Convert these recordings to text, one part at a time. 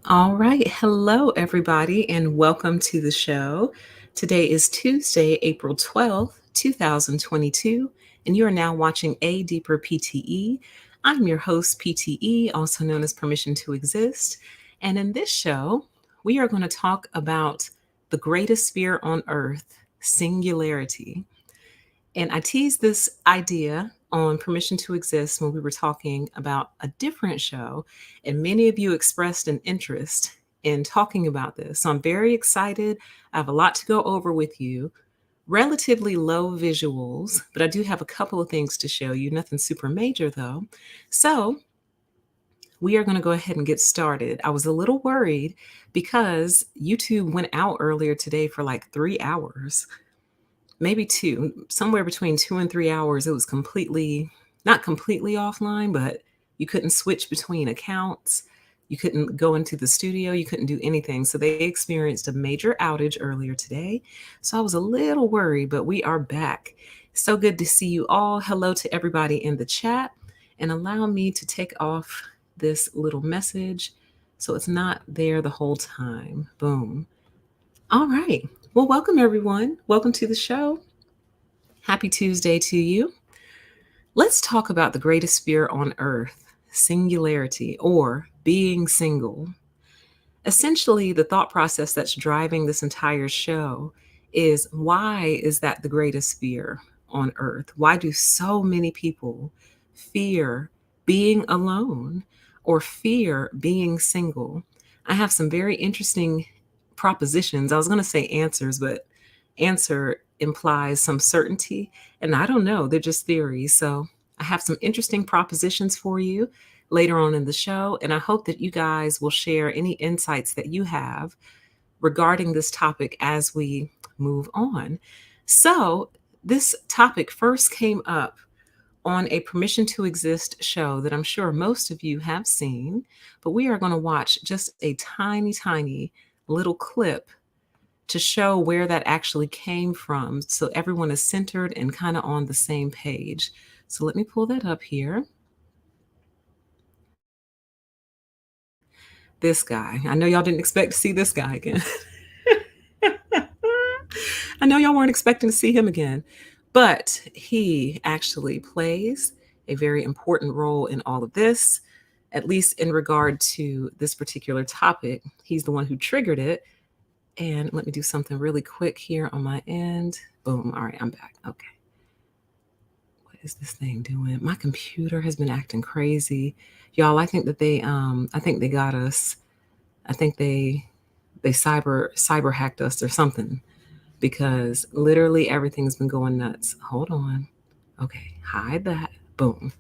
All right. Hello, everybody, and welcome to the show. Today is Tuesday, April 12th, 2022, and you are now watching A Deeper PTE. I'm your host, PTE, also known as Permission to Exist. And in this show, we are going to talk about the greatest fear on earth, singularity. And I teased this idea on Permission to Exist when we were talking about a different show, and many of you expressed an interest in talking about this. So I'm very excited. I have a lot to go over with you. Relatively low visuals, but I do have a couple of things to show you. Nothing super major though. So we are going to go ahead and get started. I was a little worried because YouTube went out earlier today for like 3 hours, maybe two, somewhere between 2 and 3 hours. It was not completely offline, but you couldn't switch between accounts. You couldn't go into the studio. You couldn't do anything. So they experienced a major outage earlier today. So I was a little worried, but we are back. So good to see you all. Hello to everybody in the chat. And allow me to take off this little message so it's not there the whole time. Boom. All right. Well, welcome everyone. Welcome to the show. Happy Tuesday to you. Let's talk about the greatest fear on earth, singularity or being single. Essentially, the thought process that's driving this entire show is, why is that the greatest fear on earth? Why do so many people fear being alone or fear being single? I have some very interesting propositions. I was going to say answers, but answer implies some certainty. And I don't know, they're just theories. So I have some interesting propositions for you later on in the show. And I hope that you guys will share any insights that you have regarding this topic as we move on. So, this topic first came up on a Permission to Exist show that I'm sure most of you have seen, but we are going to watch just a tiny, tiny little clip to show where that actually came from so everyone is centered and kind of on the same page. So let me pull that up here. This guy. I know y'all didn't expect to see this guy again. I know y'all weren't expecting to see him again, but he actually plays a very important role in all of this, at least in regard to this particular topic. He's the one who triggered it. And let me do something really quick here on my end. Boom. All right, I'm back. Okay. What is this thing doing? My computer has been acting crazy. Y'all, I think that they got us. I think they cyber hacked us or something, because literally everything's been going nuts. Hold on. Okay, hide that. Boom.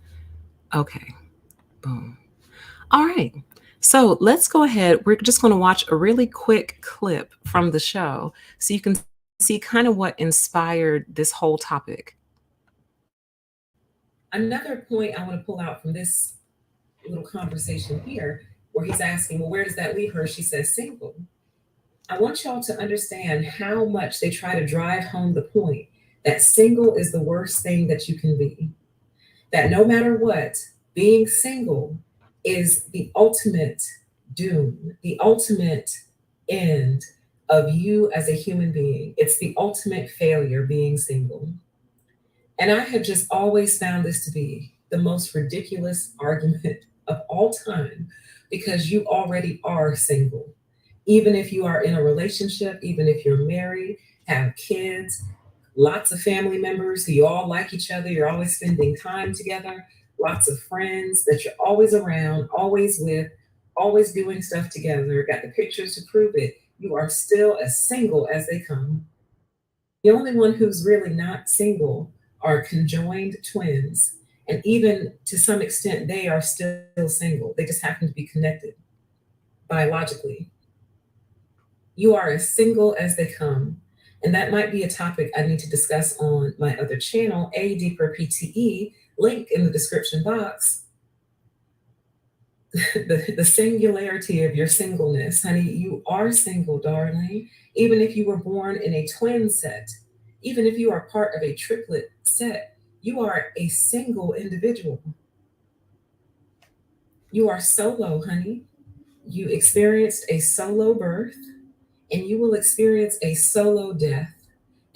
Okay. Boom. All right. So let's go ahead. We're just going to watch a really quick clip from the show so you can see kind of what inspired this whole topic. Another point I want to pull out from this little conversation here, where he's asking, well, where does that leave her? She says single. I want y'all to understand how much they try to drive home the point that single is the worst thing that you can be. That no matter what, being single is the ultimate doom, the ultimate end of you as a human being. It's the ultimate failure, being single. And I have just always found this to be the most ridiculous argument of all time, because you already are single. Even if you are in a relationship, even if you're married, have kids, lots of family members who you all like each other, you're always spending time together, lots of friends that you're always around, always with, always doing stuff together, got the pictures to prove it, you are still as single as they come. The only one who's really not single are conjoined twins. And even to some extent, they are still single. They just happen to be connected biologically. You are as single as they come. And that might be a topic I need to discuss on my other channel, A Deeper PTE, link in the description box. The singularity of your singleness. Honey, you are single, darling. Even if you were born in a twin set, even if you are part of a triplet set, you are a single individual. You are solo, honey. You experienced a solo birth, and you will experience a solo death.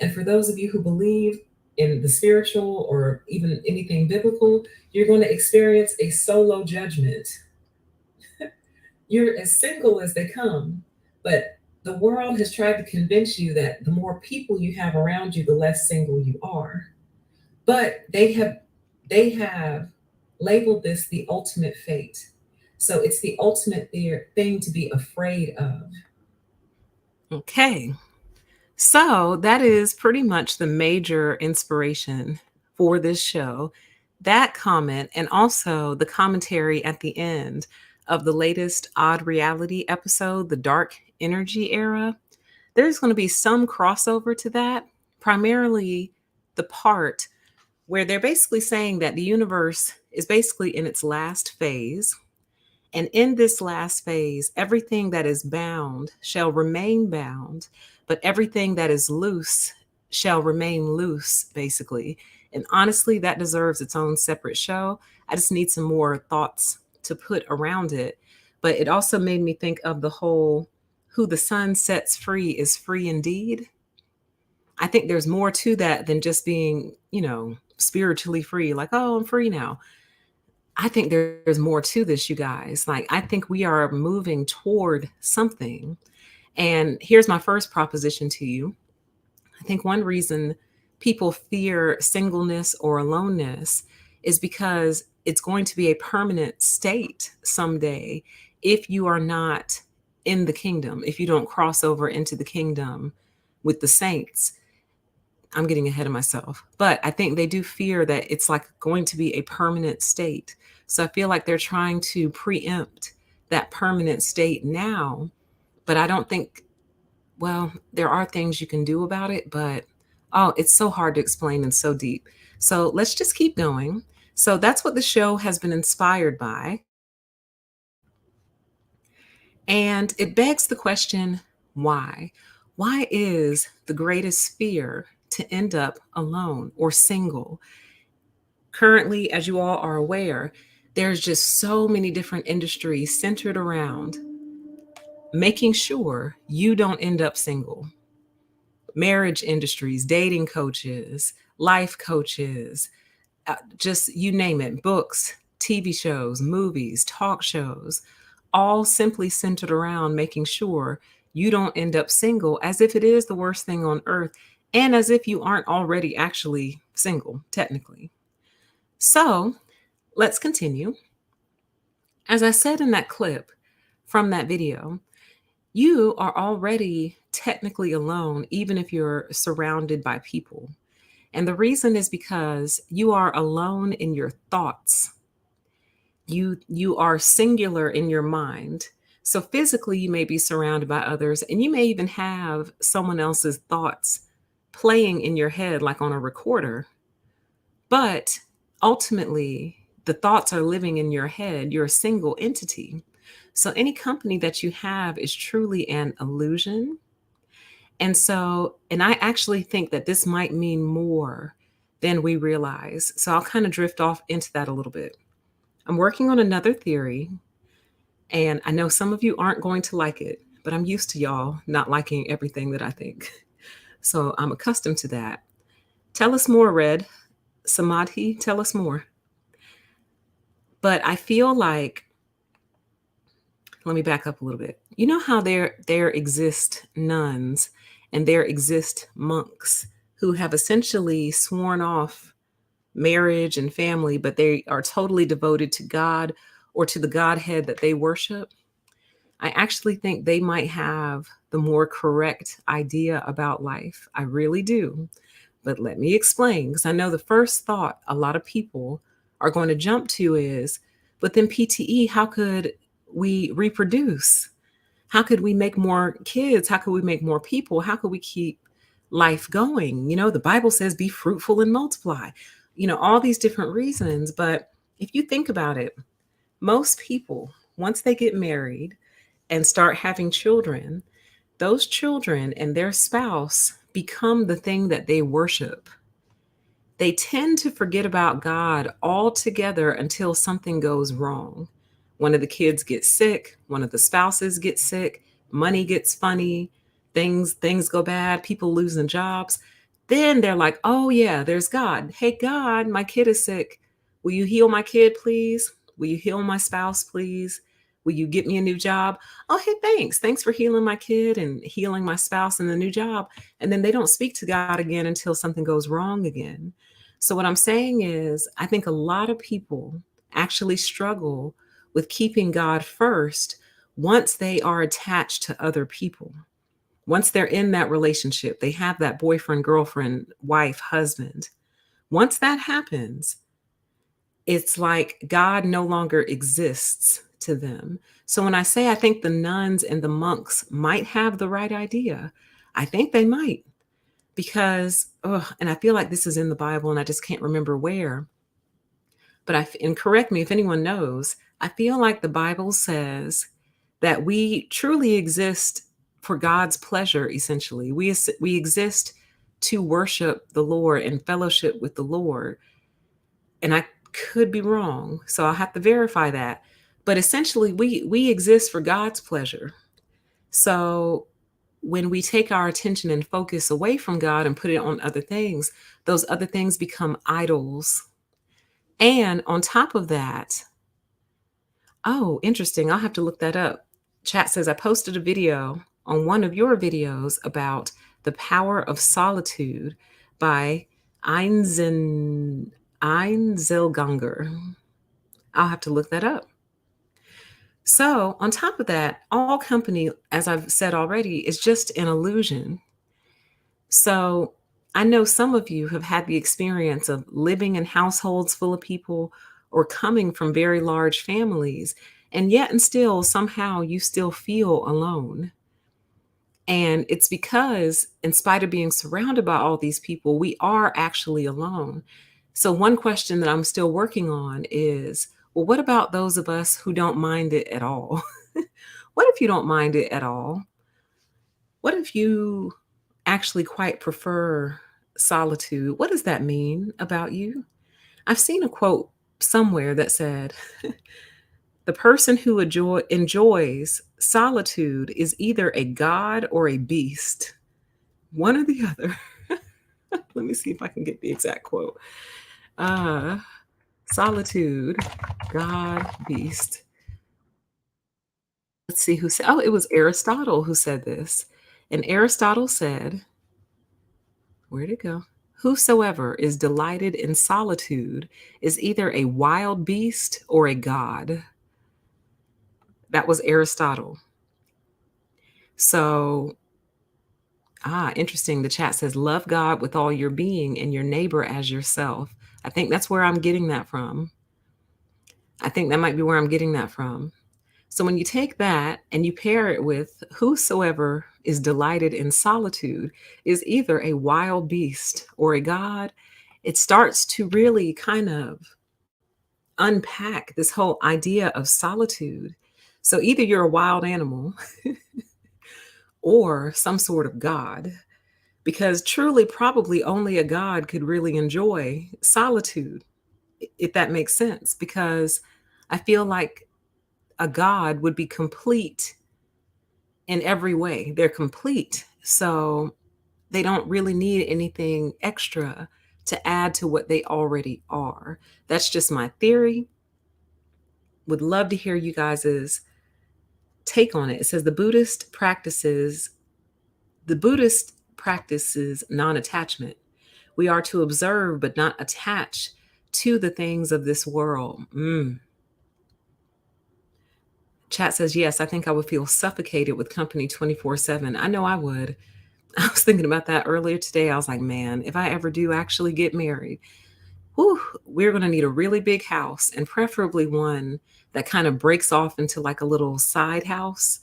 And for those of you who believe in the spiritual or even anything biblical, you're going to experience a solo judgment. You're as single as they come, but the world has tried to convince you that the more people you have around you, the less single you are. But they have labeled this the ultimate fate. So it's the ultimate thing to be afraid of. Okay. So that is pretty much the major inspiration for this show. That comment, and also the commentary at the end of the latest Odd Reality episode, The Dark Energy Era. There's going to be some crossover to that, primarily the part where they're basically saying that the universe is basically in its last phase. And in this last phase, everything that is bound shall remain bound, but everything that is loose shall remain loose, basically. And honestly, that deserves its own separate show. I just need some more thoughts to put around it. But it also made me think of the whole who the sun sets free is free indeed. I think there's more to that than just being, spiritually free, like, oh, I'm free now. I think there's more to this, you guys. Like, I think we are moving toward something. And here's my first proposition to you. I think one reason people fear singleness or aloneness is because it's going to be a permanent state someday if you are not in the kingdom, if you don't cross over into the kingdom with the saints. I'm getting ahead of myself, but I think they do fear that it's like going to be a permanent state. So I feel like they're trying to preempt that permanent state now, but I don't think, well, there are things you can do about it, but oh, it's so hard to explain and so deep. So let's just keep going. So that's what the show has been inspired by. And it begs the question, why? Why is the greatest fear to end up alone or single? Currently, as you all are aware, there's just so many different industries centered around making sure you don't end up single. Marriage industries, dating coaches, life coaches, just you name it, books, TV shows, movies, talk shows, all simply centered around making sure you don't end up single, as if it is the worst thing on earth, and as if you aren't already actually single, technically. So let's continue. As I said in that clip from that video, you are already technically alone, even if you're surrounded by people. And the reason is because you are alone in your thoughts. You are singular in your mind. So physically, you may be surrounded by others, and you may even have someone else's thoughts playing in your head, like on a recorder. But ultimately, the thoughts are living in your head. You're a single entity. So any company that you have is truly an illusion. And I actually think that this might mean more than we realize. So I'll kind of drift off into that a little bit. I'm working on another theory, and I know some of you aren't going to like it, but I'm used to y'all not liking everything that I think. So I'm accustomed to that. Tell us more, Red. Samadhi, tell us more. But I feel like, let me back up a little bit. You know how there exist nuns and there exist monks who have essentially sworn off marriage and family, but they are totally devoted to God or to the Godhead that they worship? I actually think they might have the more correct idea about life. I really do. But let me explain, because I know the first thought a lot of people are going to jump to is, but then PTE, how could we reproduce? How could we make more kids? How could we make more people? How could we keep life going? The Bible says be fruitful and multiply, all these different reasons. But if you think about it, most people, once they get married and start having children, those children and their spouse become the thing that they worship. They tend to forget about God altogether until something goes wrong, One of the kids gets sick, one of the spouses gets sick, money gets funny, things go bad, people losing jobs. Then they're like, "Oh yeah, there's God. Hey God, my kid is sick. Will you heal my kid, please? Will you heal my spouse, please? Will you get me a new job? Oh, hey, thanks. Thanks for healing my kid and healing my spouse and the new job." And then they don't speak to God again until something goes wrong again. So, what I'm saying is, I think a lot of people actually struggle with keeping God first once they are attached to other people. Once they're in that relationship, they have that boyfriend, girlfriend, wife, husband. Once that happens, it's like God no longer exists to them. So when I say I think the nuns and the monks might have the right idea, I think they might because, and I feel like this is in the Bible and I just can't remember where, but and correct me if anyone knows, I feel like the Bible says that we truly exist for God's pleasure, essentially. We exist to worship the Lord and fellowship with the Lord. And I could be wrong, so I'll have to verify that. But essentially, we exist for God's pleasure. So when we take our attention and focus away from God and put it on other things, those other things become idols. And on top of that, oh, interesting. I'll have to look that up. Chat says I posted a video on one of your videos about the power of solitude by Einzen Einzelganger. I'll have to look that up. So, on top of that, all company, as I've said already, is just an illusion. So, I know some of you have had the experience of living in households full of people or coming from very large families, and yet and still somehow you still feel alone. And it's because, in spite of being surrounded by all these people, we are actually alone. So, one question that I'm still working on is, well, what about those of us who don't mind it at all? What if you don't mind it at all? What if you actually quite prefer solitude? What does that mean about you? I've seen a quote somewhere that said, the person who enjoys solitude is either a god or a beast, one or the other. Let me see if I can get the exact quote. Uh, Solitude, God, beast. Let's see who said, oh, it was Aristotle who said this. And Aristotle said, where'd it go? Whosoever is delighted in solitude is either a wild beast or a god. That was Aristotle. So, interesting. The chat says, love God with all your being and your neighbor as yourself. I think that's where I'm getting that from. I think that might be where I'm getting that from. So when you take that and you pair it with whosoever is delighted in solitude is either a wild beast or a god, it starts to really kind of unpack this whole idea of solitude. So either you're a wild animal or some sort of god, because truly, probably only a god could really enjoy solitude, if that makes sense, because I feel like a god would be complete in every way. They're complete. So they don't really need anything extra to add to what they already are. That's just my theory. Would love to hear you guys' take on it. It says the Buddhist practices non-attachment. We are to observe but not attach to the things of this world. Chat says, yes, I think I would feel suffocated with company 24/7. I know I would. I was thinking about that earlier today. I was like, man, if I ever do actually get married, whew, we're going to need a really big house and preferably one that kind of breaks off into like a little side house,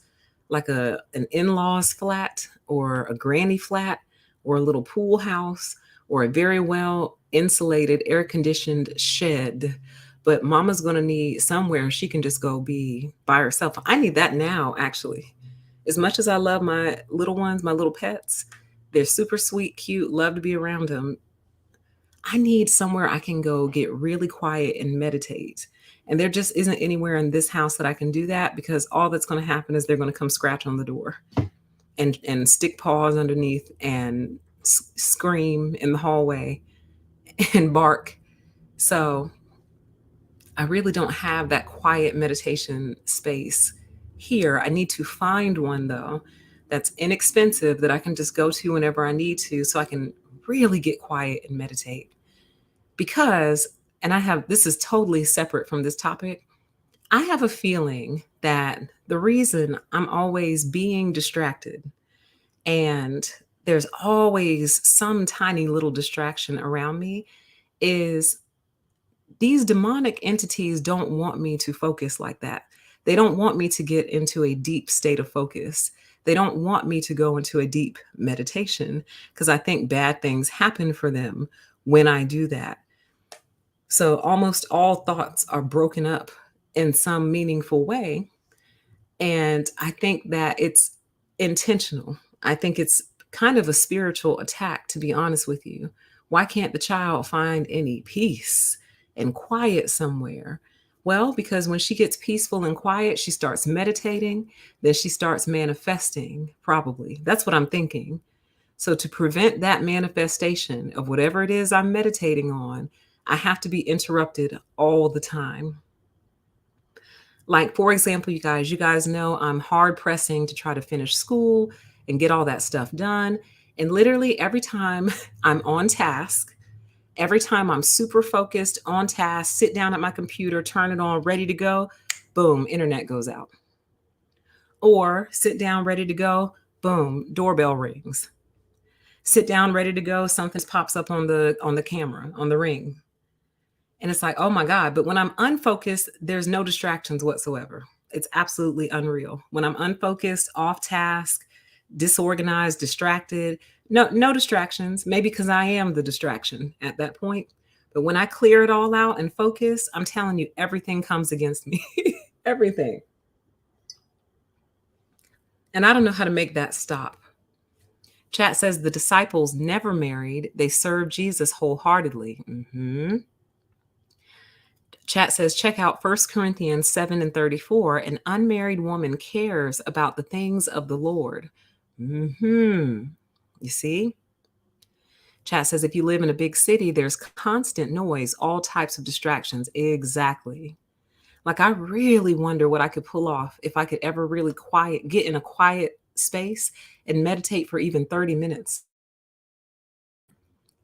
like an in-laws flat or a granny flat or a little pool house or a very well insulated, air conditioned shed. But mama's going to need somewhere she can just go be by herself. I need that now, actually. As much as I love my little ones, my little pets, they're super sweet, cute, love to be around them. I need somewhere I can go get really quiet and meditate. And there just isn't anywhere in this house that I can do that, because all that's going to happen is they're going to come scratch on the door and stick paws underneath and scream in the hallway and bark. So I really don't have that quiet meditation space here. I need to find one, though, that's inexpensive that I can just go to whenever I need to, so I can really get quiet and meditate. Because, and this is totally separate from this topic, I have a feeling that the reason I'm always being distracted, and there's always some tiny little distraction around me, is these demonic entities don't want me to focus like that. They don't want me to get into a deep state of focus. They don't want me to go into a deep meditation, because I think bad things happen for them when I do that. So almost all thoughts are broken up in some meaningful way. And I think that it's intentional. I think it's kind of a spiritual attack, to be honest with you. Why can't the child find any peace and quiet somewhere? Well, because when she gets peaceful and quiet, she starts meditating, then she starts manifesting, probably. That's what I'm thinking. So to prevent that manifestation of whatever it is I'm meditating on, I have to be interrupted all the time. Like, for example, you guys know I'm hard pressing to try to finish school and get all that stuff done. And literally every time I'm on task, every time I'm super focused on task, sit down at my computer, turn it on, ready to go, boom, internet goes out. Or sit down, ready to go, boom, doorbell rings. Sit down, ready to go, something pops up on the camera, on the ring. And it's like, oh my God. But when I'm unfocused, there's no distractions whatsoever. It's absolutely unreal. When I'm unfocused, off task, disorganized, distracted, no distractions. Maybe because I am the distraction at that point. But when I clear it all out and focus, I'm telling you, everything comes against me. Everything. And I don't know how to make that stop. Chat says the disciples never married. They served Jesus wholeheartedly. Chat says, check out 1 Corinthians 7:34. An unmarried woman cares about the things of the Lord. You see? Chat says, if you live in a big city, there's constant noise, all types of distractions. Exactly. Like, I really wonder what I could pull off if I could ever really get in a quiet space and meditate for even 30 minutes.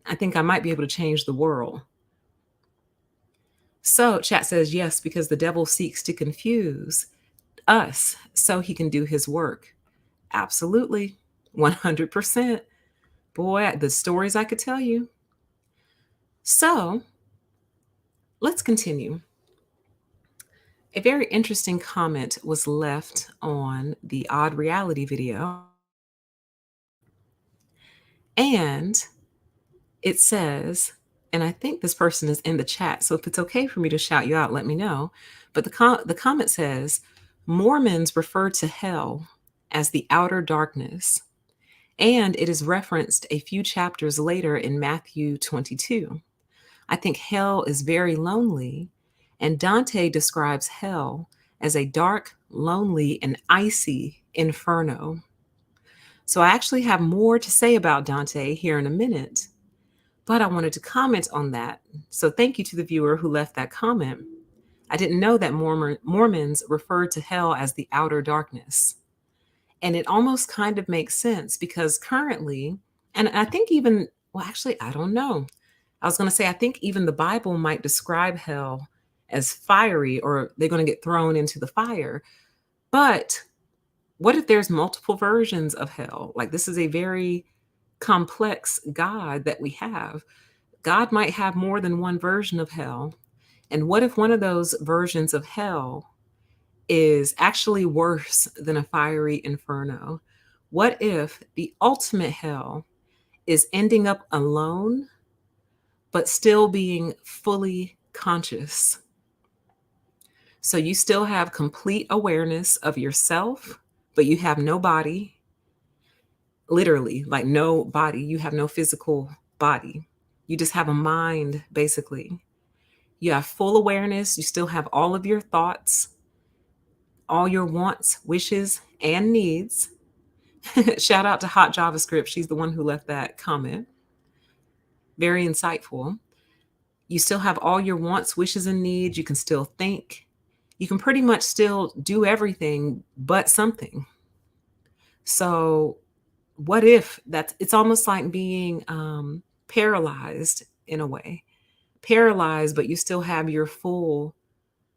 I think I might be able to change the world. So chat says, yes, because the devil seeks to confuse us so he can do his work. Absolutely. 100%. Boy, the stories I could tell you. So let's continue. A very interesting comment was left on the Odd Reality video. And it says, and I think this person is in the chat, so if it's okay for me to shout you out, let me know. But the comment says, Mormons refer to hell as the outer darkness, and it is referenced a few chapters later in Matthew 22. I think hell is very lonely, and Dante describes hell as a dark, lonely, and icy inferno. So I actually have more to say about Dante here in a minute, but I wanted to comment on that. So thank you to the viewer who left that comment. I didn't know that Mormons referred to hell as the outer darkness. And it almost kind of makes sense, because currently, and I think even, well, actually, I don't know. I was going to say, I think even the Bible might describe hell as fiery, or they're going to get thrown into the fire. But what if there's multiple versions of hell? Like, this is a very complex God that we have. God might have more than one version of hell. And what if one of those versions of hell is actually worse than a fiery inferno? What if the ultimate hell is ending up alone, but still being fully conscious? So you still have complete awareness of yourself, but you have no body. Literally, like no body. You have no physical body. You just have a mind, basically. You have full awareness. You still have all of your thoughts, all your wants, wishes, and needs. Shout out to Hot JavaScript. She's the one who left that comment. Very insightful. You still have all your wants, wishes, and needs. You can still think. You can pretty much still do everything but something. So, what if that's it's almost like being paralyzed in a way? Paralyzed, but you still have your full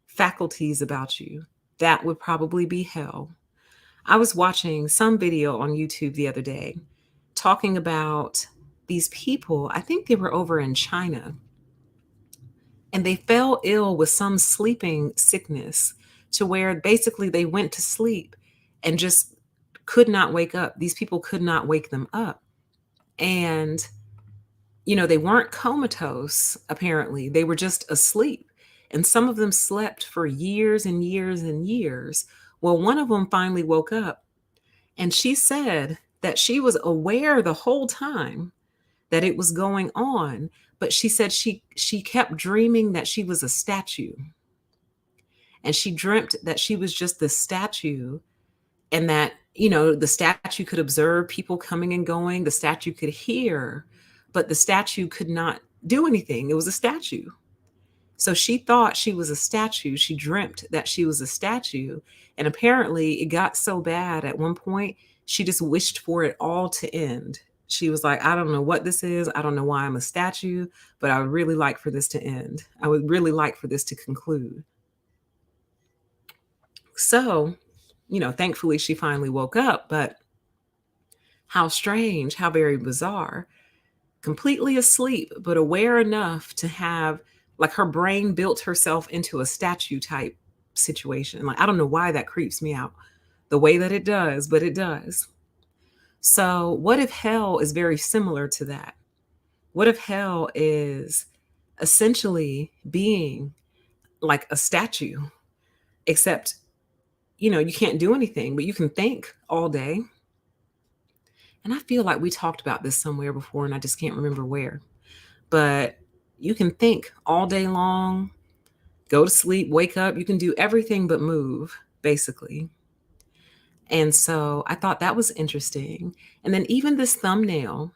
faculties about you. That would probably be hell. I was watching some video on YouTube the other day talking about these people. I think they were over in China, and they fell ill with some sleeping sickness to where basically they went to sleep and just could not wake up. These people could not wake them up. And, they weren't comatose, apparently. They were just asleep. And some of them slept for years and years and years. Well, one of them finally woke up, and she said that she was aware the whole time that it was going on, but she said she kept dreaming that she was a statue. And she dreamt that she was just the statue, and that, the statue could observe people coming and going, the statue could hear, but the statue could not do anything. It was a statue. So she thought she was a statue. She dreamt that she was a statue. And apparently it got so bad at one point, she just wished for it all to end. She was like, I don't know what this is. I don't know why I'm a statue, but I would really like for this to end. I would really like for this to conclude. So, thankfully she finally woke up, but how strange, how very bizarre. Completely asleep, but aware enough to have, like, her brain built herself into a statue type situation. Like, I don't know why that creeps me out the way that it does, but it does. So, what if hell is very similar to that? What if hell is essentially being like a statue, except, you can't do anything, but you can think all day. And I feel like we talked about this somewhere before, and I just can't remember where. But you can think all day long, go to sleep, wake up. You can do everything but move, basically. And so I thought that was interesting. And then even this thumbnail,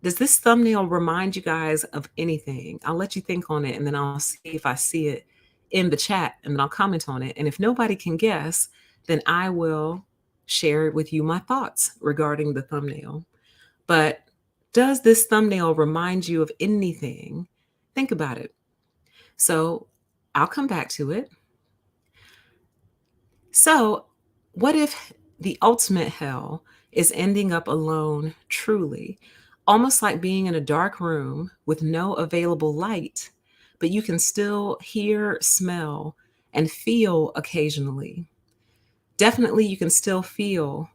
does this thumbnail remind you guys of anything? I'll let you think on it, and then I'll see if I see it in the chat, and then I'll comment on it. And if nobody can guess, then I will share with you my thoughts regarding the thumbnail. But does this thumbnail remind you of anything? Think about it. So I'll come back to it. So what if the ultimate hell is ending up alone truly? Almost like being in a dark room with no available light, but you can still hear, smell, and feel occasionally. Definitely, you can still feel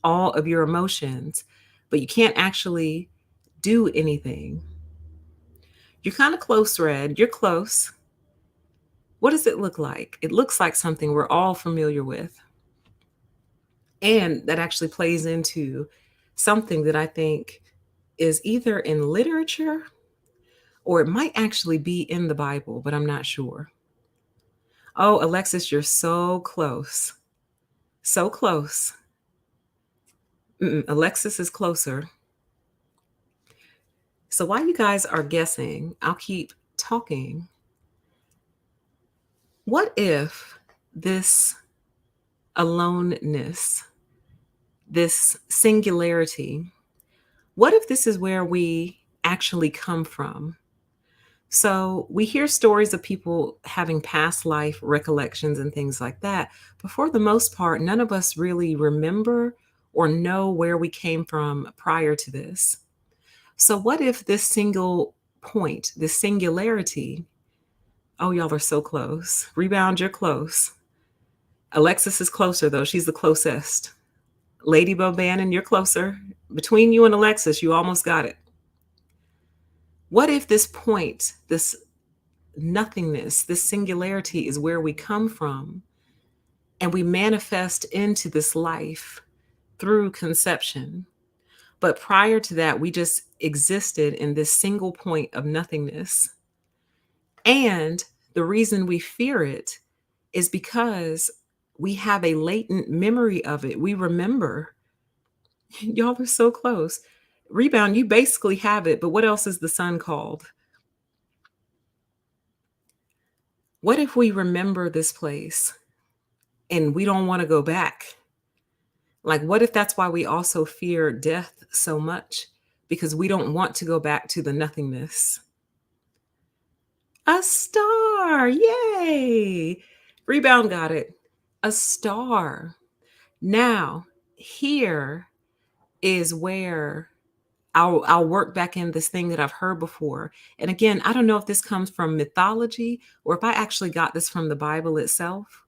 all of your emotions, but you can't actually do anything. You're kind of close, Red. You're close. What does it look like? It looks like something we're all familiar with. And that actually plays into something that I think is either in literature or it might actually be in the Bible, but I'm not sure. Oh, Alexis, you're so close. So close. Alexis is closer. So while you guys are guessing, I'll keep talking. What if this aloneness, this singularity, what if this is where we actually come from? So we hear stories of people having past life recollections and things like that. But for the most part, none of us really remember or know where we came from prior to this. So what if this single point, this singularity, oh, y'all are so close. Rebound, you're close. Alexis is closer, though. She's the closest. Lady Bobannon, you're closer. Between you and Alexis, you almost got it. What if this point, this nothingness, this singularity is where we come from, and we manifest into this life through conception? But prior to that, we just existed in this single point of nothingness. And the reason we fear it is because we have a latent memory of it. We remember. Y'all are so close. Rebound, you basically have it, but what else is the sun called? What if we remember this place and we don't want to go back? Like, what if that's why we also fear death so much? Because we don't want to go back to the nothingness. A star! Yay! Rebound got it. A star. Now, here is where I'll work back in this thing that I've heard before. And again, I don't know if this comes from mythology or if I actually got this from the Bible itself,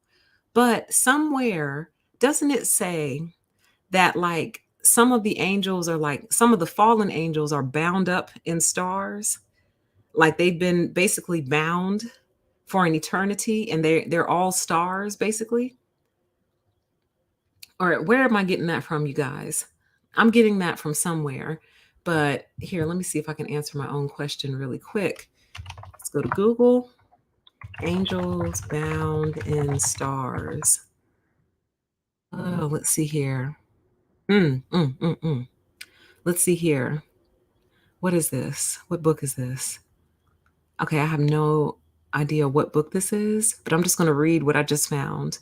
but somewhere, doesn't it say that like some of the angels are like some of the fallen angels are bound up in stars? Like they've been basically bound for an eternity and they're all stars basically. Or where am I getting that from, you guys? I'm getting that from somewhere. But here, let me see if I can answer my own question really quick. Let's go to Google. Angels bound in stars. Oh, let's see here. Let's see here. What is this? What book is this? Okay, I have no idea what book this is, but I'm just going to read what I just found.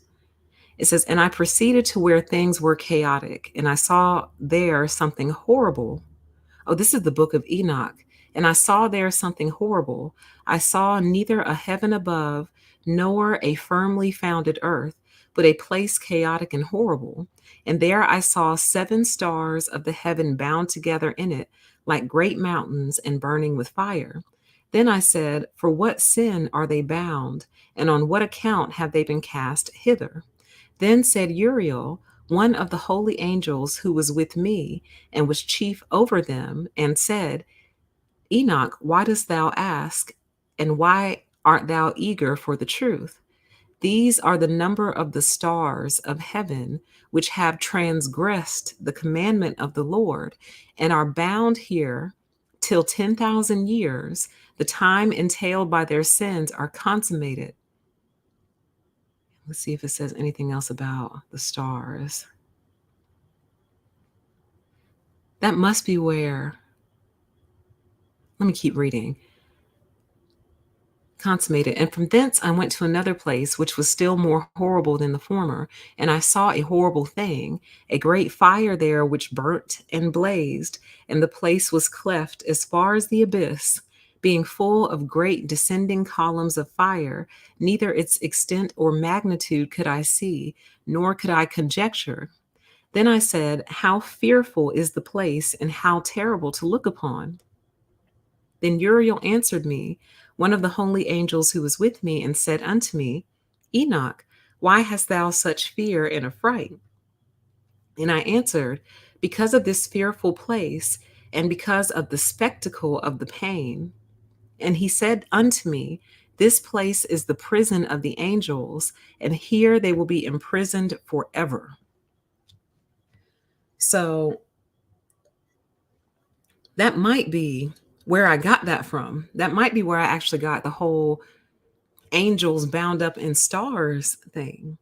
It says, and I proceeded to where things were chaotic, and I saw there something horrible. Oh, this is the book of Enoch. And I saw there something horrible. I saw neither a heaven above, nor a firmly founded earth, but a place chaotic and horrible. And there I saw 7 stars of the heaven bound together in it, like great mountains and burning with fire. Then I said, for what sin are they bound? And on what account have they been cast hither? Then said Uriel, one of the holy angels who was with me and was chief over them, and said, Enoch, why dost thou ask? And why art thou eager for the truth? These are the number of the stars of heaven, which have transgressed the commandment of the Lord, and are bound here till 10,000 years, the time entailed by their sins, are consummated. Let's see if it says anything else about the stars. That must be where, let me keep reading. Consummated. And from thence I went to another place, which was still more horrible than the former. And I saw a horrible thing, a great fire there which burnt and blazed, and the place was cleft as far as the abyss, being full of great descending columns of fire. Neither its extent or magnitude could I see, nor could I conjecture. Then I said, how fearful is the place, and how terrible to look upon! Then Uriel answered me, one of the holy angels who was with me, and said unto me, Enoch, why hast thou such fear and affright? And I answered, because of this fearful place, and because of the spectacle of the pain. And he said unto me, this place is the prison of the angels, and here they will be imprisoned forever. So that might be where I got that from. That might be where I actually got the whole angels bound up in stars thing.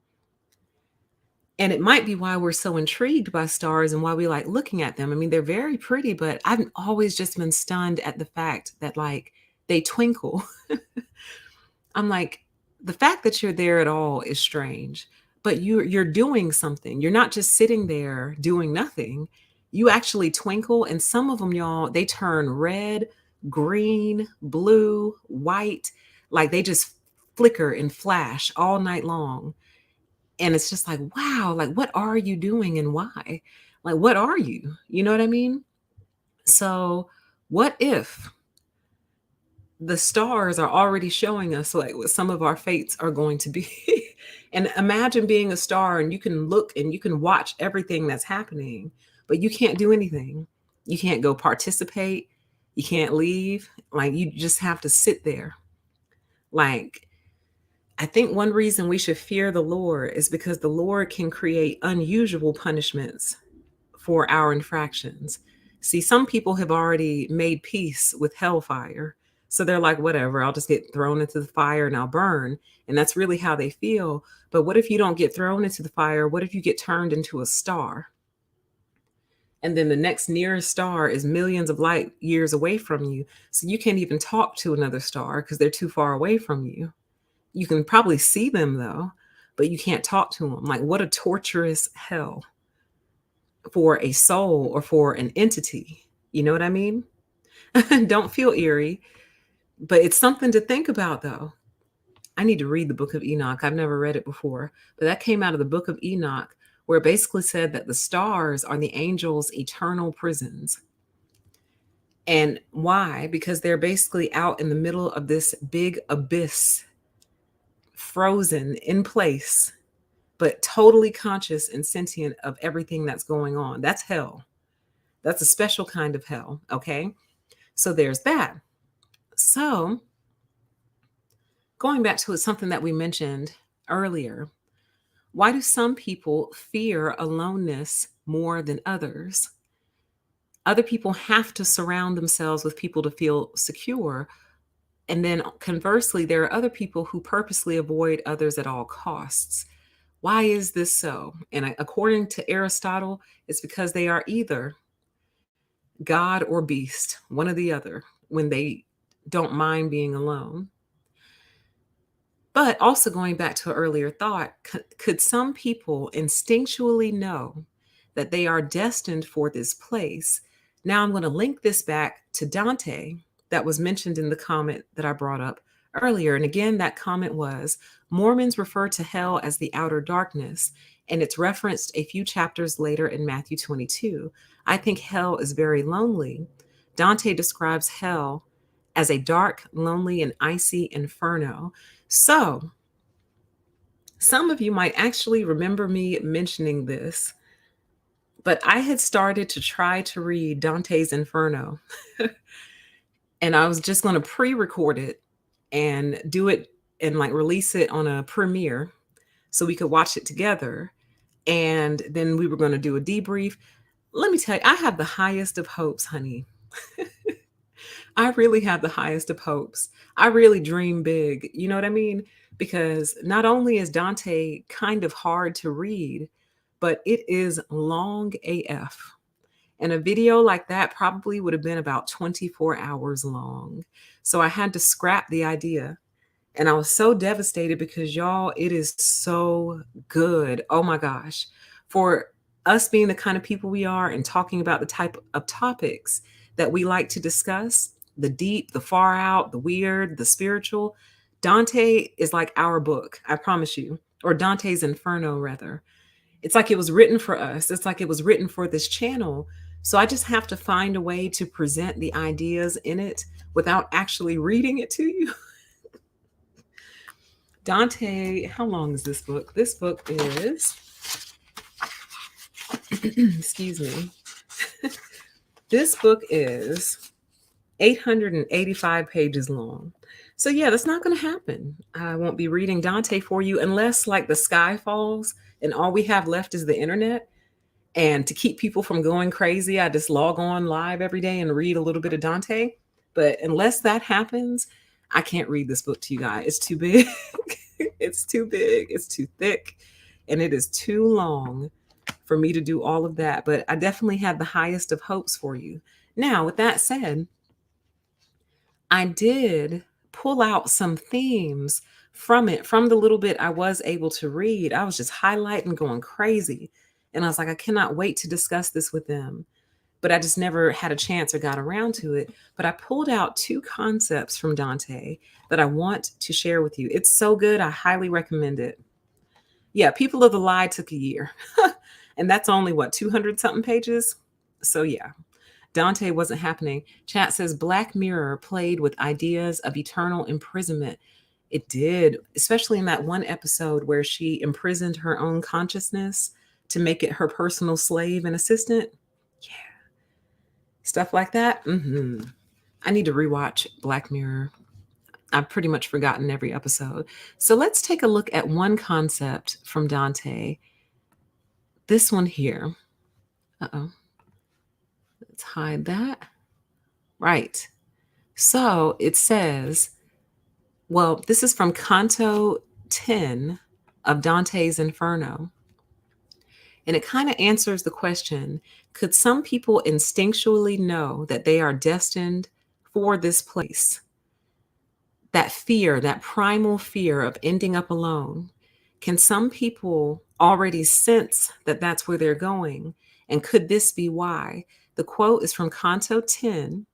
And it might be why we're so intrigued by stars and why we like looking at them. I mean, they're very pretty, but I've always just been stunned at the fact that like they twinkle. I'm like, the fact that you're there at all is strange, but you're doing something. You're not just sitting there doing nothing. You actually twinkle, and some of them, y'all, they turn red, green, blue, white, like they just flicker and flash all night long. And it's just like, wow, like what are you doing and why? Like, what are you? You know what I mean? So, what if the stars are already showing us like what some of our fates are going to be? And imagine being a star and you can look and you can watch everything that's happening, but you can't do anything. You can't go participate. You can't leave. Like you just have to sit there. Like, I think one reason we should fear the Lord is because the Lord can create unusual punishments for our infractions. See, some people have already made peace with hellfire. So they're like, whatever, I'll just get thrown into the fire and I'll burn. And that's really how they feel. But what if you don't get thrown into the fire? What if you get turned into a star? And then the next nearest star is millions of light years away from you. So you can't even talk to another star because they're too far away from you. You can probably see them though, but you can't talk to them. Like, what a torturous hell for a soul or for an entity. You know what I mean? Don't feel eerie, but it's something to think about though. I need to read the Book of Enoch. I've never read it before, but that came out of the Book of Enoch, where it basically said that the stars are the angels' eternal prisons. And why? Because they're basically out in the middle of this big abyss, frozen in place, but totally conscious and sentient of everything that's going on. That's hell. That's a special kind of hell. Okay. So there's that. So going back to something that we mentioned earlier, why do some people fear aloneness more than others? Other people have to surround themselves with people to feel secure. And then conversely, there are other people who purposely avoid others at all costs. Why is this so? And according to Aristotle, it's because they are either God or beast, one or the other, when they don't mind being alone. But also going back to an earlier thought, could some people instinctually know that they are destined for this place? Now I'm going to link this back to Dante that was mentioned in the comment that I brought up earlier. And again, that comment was Mormons refer to hell as the outer darkness, and it's referenced a few chapters later in Matthew 22. I think hell is very lonely. Dante describes hell as a dark, lonely, and icy inferno. So, some of you might actually remember me mentioning this, but I had started to try to read Dante's Inferno, and I was just going to pre-record it and do it and like release it on a premiere so we could watch it together. And then we were going to do a debrief. Let me tell you, I have the highest of hopes, honey. I really have the highest of hopes. I really dream big. You know what I mean? Because not only is Dante kind of hard to read, but it is long AF. And a video like that probably would have been about 24 hours long. So I had to scrap the idea. And I was so devastated because, y'all, it is so good. Oh my gosh. For us being the kind of people we are and talking about the type of topics that we like to discuss, the deep, the far out, the weird, the spiritual, Dante is like our book, I promise you, or Dante's Inferno, rather. It's like it was written for us. It's like it was written for this channel. So I just have to find a way to present the ideas in it without actually reading it to you. Dante, how long is this book? This book is, excuse me, this book is 885 pages long. So yeah, that's not going to happen. I won't be reading Dante for you unless like the sky falls and all we have left is the internet. And to keep people from going crazy, I just log on live every day and read a little bit of Dante. But unless that happens, I can't read this book to you guys. It's too big. It's too big. It's too thick. And it is too long for me to do all of that. But I definitely have the highest of hopes for you. Now, with that said, I did pull out some themes from it, from the little bit I was able to read. I was just highlighting, going crazy. And I was like, I cannot wait to discuss this with them. But I just never had a chance or got around to it. But I pulled out two concepts from Dante that I want to share with you. It's so good. I highly recommend it. Yeah, People of the Lie took a year. And that's only what, 200 something pages? So yeah, Dante wasn't happening. Chat says Black Mirror played with ideas of eternal imprisonment. It did, especially in that one episode where she imprisoned her own consciousness to make it her personal slave and assistant. Yeah. Stuff like that. I need to rewatch Black Mirror. I've pretty much forgotten every episode. So let's take a look at one concept from Dante. This one here. Uh-oh. Let's hide that. Right. So it says, well, this is from Canto 10 of Dante's Inferno. And it kind of answers the question, could some people instinctually know that they are destined for this place? That fear, that primal fear of ending up alone. Can some people already sense that that's where they're going? And could this be why? The quote is from Canto 10,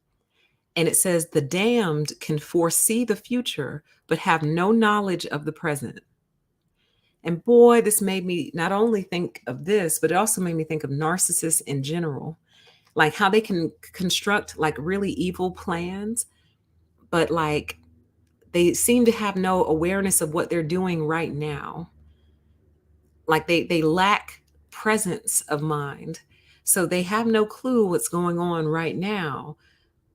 and it says, the damned can foresee the future, but have no knowledge of the present. And boy, this made me not only think of this, but it also made me think of narcissists in general, like how they can construct like really evil plans, but like they seem to have no awareness of what they're doing right now. Like they lack presence of mind. So they have no clue what's going on right now,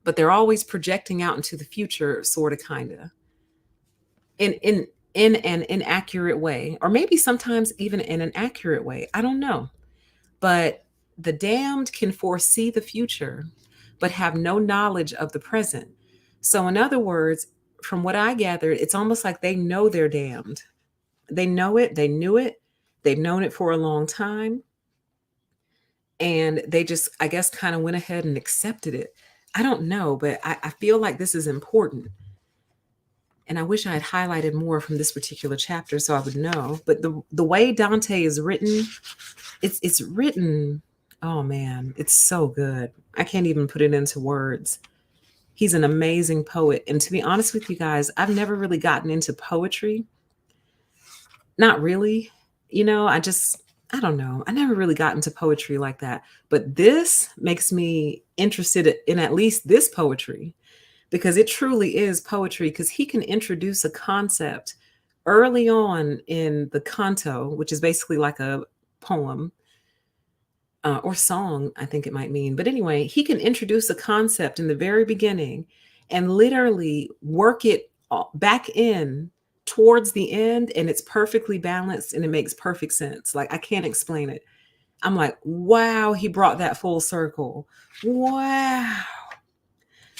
but they're always projecting out into the future, sort of kind of. In an inaccurate way, or maybe sometimes even in an accurate way. I don't know. But the damned can foresee the future, but have no knowledge of the present. So, in other words, from what I gathered, it's almost like they know they're damned. They know it, they knew it, they've known it for a long time. And they just, I guess, kind of went ahead and accepted it. I don't know, but I feel like this is important. And I wish I had highlighted more from this particular chapter so I would know. But the way Dante is written, it's written, oh man, it's so good. I can't even put it into words. He's an amazing poet. And to be honest with you guys, I've never really gotten into poetry. Not really. I don't know. I never really got into poetry like that. But this makes me interested in at least this poetry, because it truly is poetry, because he can introduce a concept early on in the canto, which is basically like a poem or song, I think it might mean. But anyway, he can introduce a concept in the very beginning and literally work it back in towards the end, and it's perfectly balanced and it makes perfect sense. Like, I can't explain it. I'm like, wow, he brought that full circle. Wow.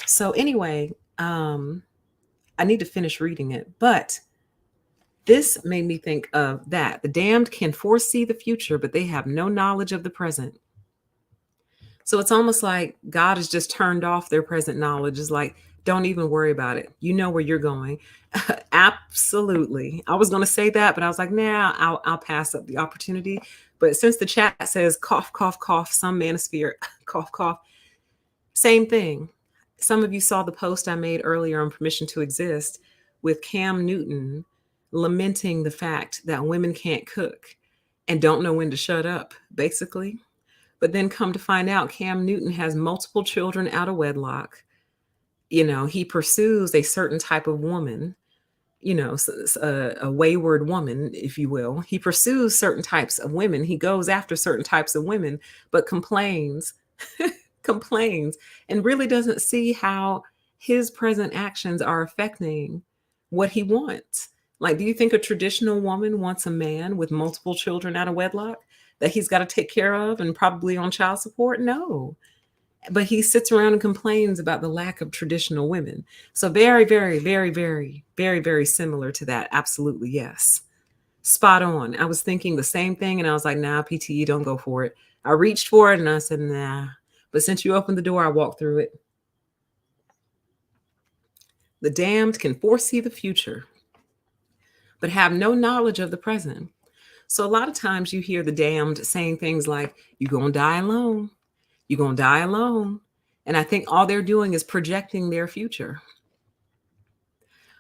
So anyway, I need to finish reading it, but this made me think of that. The damned can foresee the future, but they have no knowledge of the present. So it's almost like God has just turned off their present knowledge. It's like, don't even worry about it. You know where you're going. Absolutely. I was going to say that, but I was like, nah, I'll pass up the opportunity. But since the chat says cough, cough, cough, some manosphere, cough, cough, same thing. Some of you saw the post I made earlier on Permission to Exist with Cam Newton lamenting the fact that women can't cook and don't know when to shut up, basically. But then come to find out, Cam Newton has multiple children out of wedlock. He pursues a certain type of woman, a wayward woman, if you will. He pursues certain types of women. He goes after certain types of women, but complains and really doesn't see how his present actions are affecting what he wants. Like, do you think a traditional woman wants a man with multiple children out of wedlock that he's got to take care of and probably on child support? No. But he sits around and complains about the lack of traditional women. So very, very, very, very, very, very similar to that. Absolutely, yes. Spot on. I was thinking the same thing, and I was like, nah, PTE, don't go for it. I reached for it and I said, nah. But since you opened the door, I walked through it. The damned can foresee the future, but have no knowledge of the present. So a lot of times you hear the damned saying things like, you're going to die alone. You're going to die alone. And I think all they're doing is projecting their future.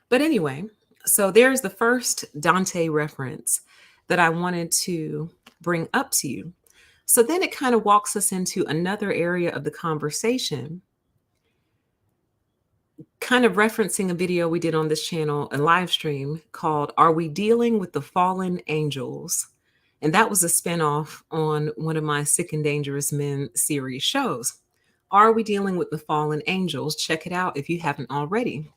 But anyway, so there's the first Dante reference that I wanted to bring up to you. So then it kind of walks us into another area of the conversation, kind of referencing a video we did on this channel, a live stream called Are We Dealing with the Fallen Angels? And that was a spinoff on one of my Sick and Dangerous Men series shows. Are we dealing with the fallen angels? Check it out if you haven't already.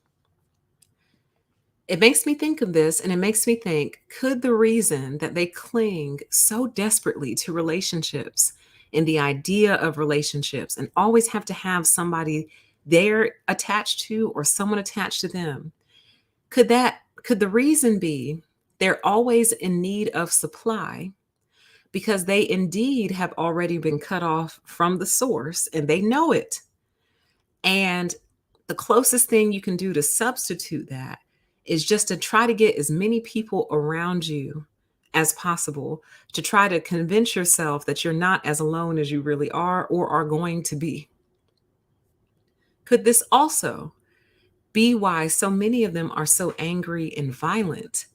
It makes me think of this, and it makes me think, could the reason that they cling so desperately to relationships and the idea of relationships and always have to have somebody they're attached to or someone attached to them. Could the reason be they're always in need of supply because they indeed have already been cut off from the source and they know it. And the closest thing you can do to substitute that is just to try to get as many people around you as possible to try to convince yourself that you're not as alone as you really are or are going to be. Could this also be why so many of them are so angry and violent?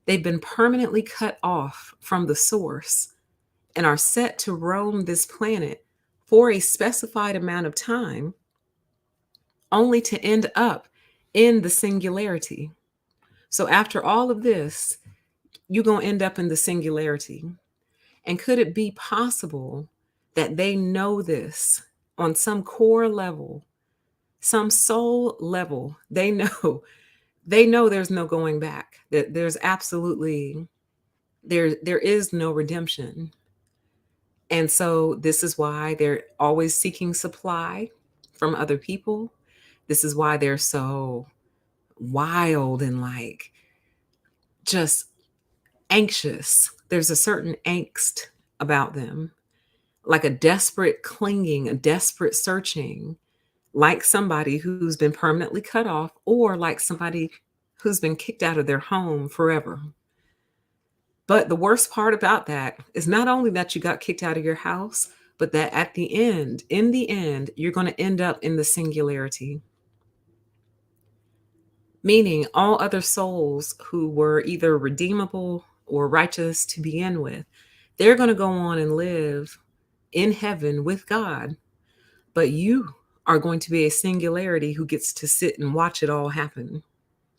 They've been permanently cut off from the source and are set to roam this planet for a specified amount of time, only to end up in the singularity. So after all of this, you're going to end up in the singularity. And could it be possible that they know this on some core level, some soul level? They know there's no going back. That there's absolutely there is no redemption. And so this is why they're always seeking supply from other people. This is why they're so wild and like just anxious. There's a certain angst about them, like a desperate clinging, a desperate searching, like somebody who's been permanently cut off or like somebody who's been kicked out of their home forever. But the worst part about that is not only that you got kicked out of your house, but that at the end, in the end, you're going to end up in the singularity. Meaning all other souls who were either redeemable or righteous to begin with, they're going to go on and live in heaven with God. But you are going to be a singularity who gets to sit and watch it all happen.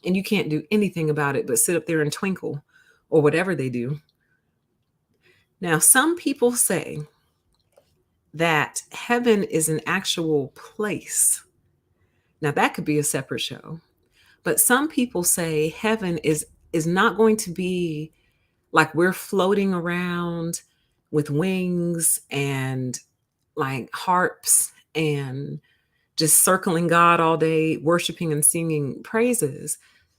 And you can't do anything about it but sit up there and twinkle or whatever they do. Now, some people say that heaven is an actual place. Now, that could be a separate show. But some people say heaven is not going to be like we're floating around with wings and like harps and just circling God all day, worshiping and singing praises.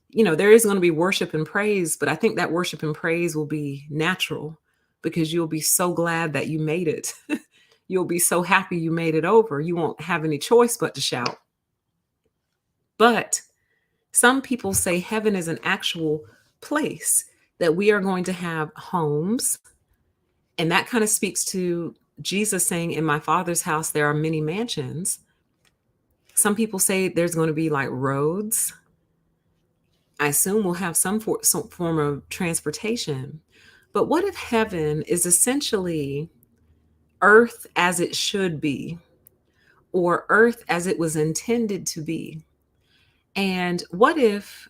You know, there is going to be worship and praise, but I think that worship and praise will be natural because you'll be so glad that you made it. You'll be so happy you made it over. You won't have any choice but to shout. But some people say heaven is an actual place, that we are going to have homes. And that kind of speaks to Jesus saying, in my Father's house, there are many mansions. Some people say there's going to be like roads. I assume we'll have some form of transportation. But what if heaven is essentially earth as it should be, or earth as it was intended to be? And what if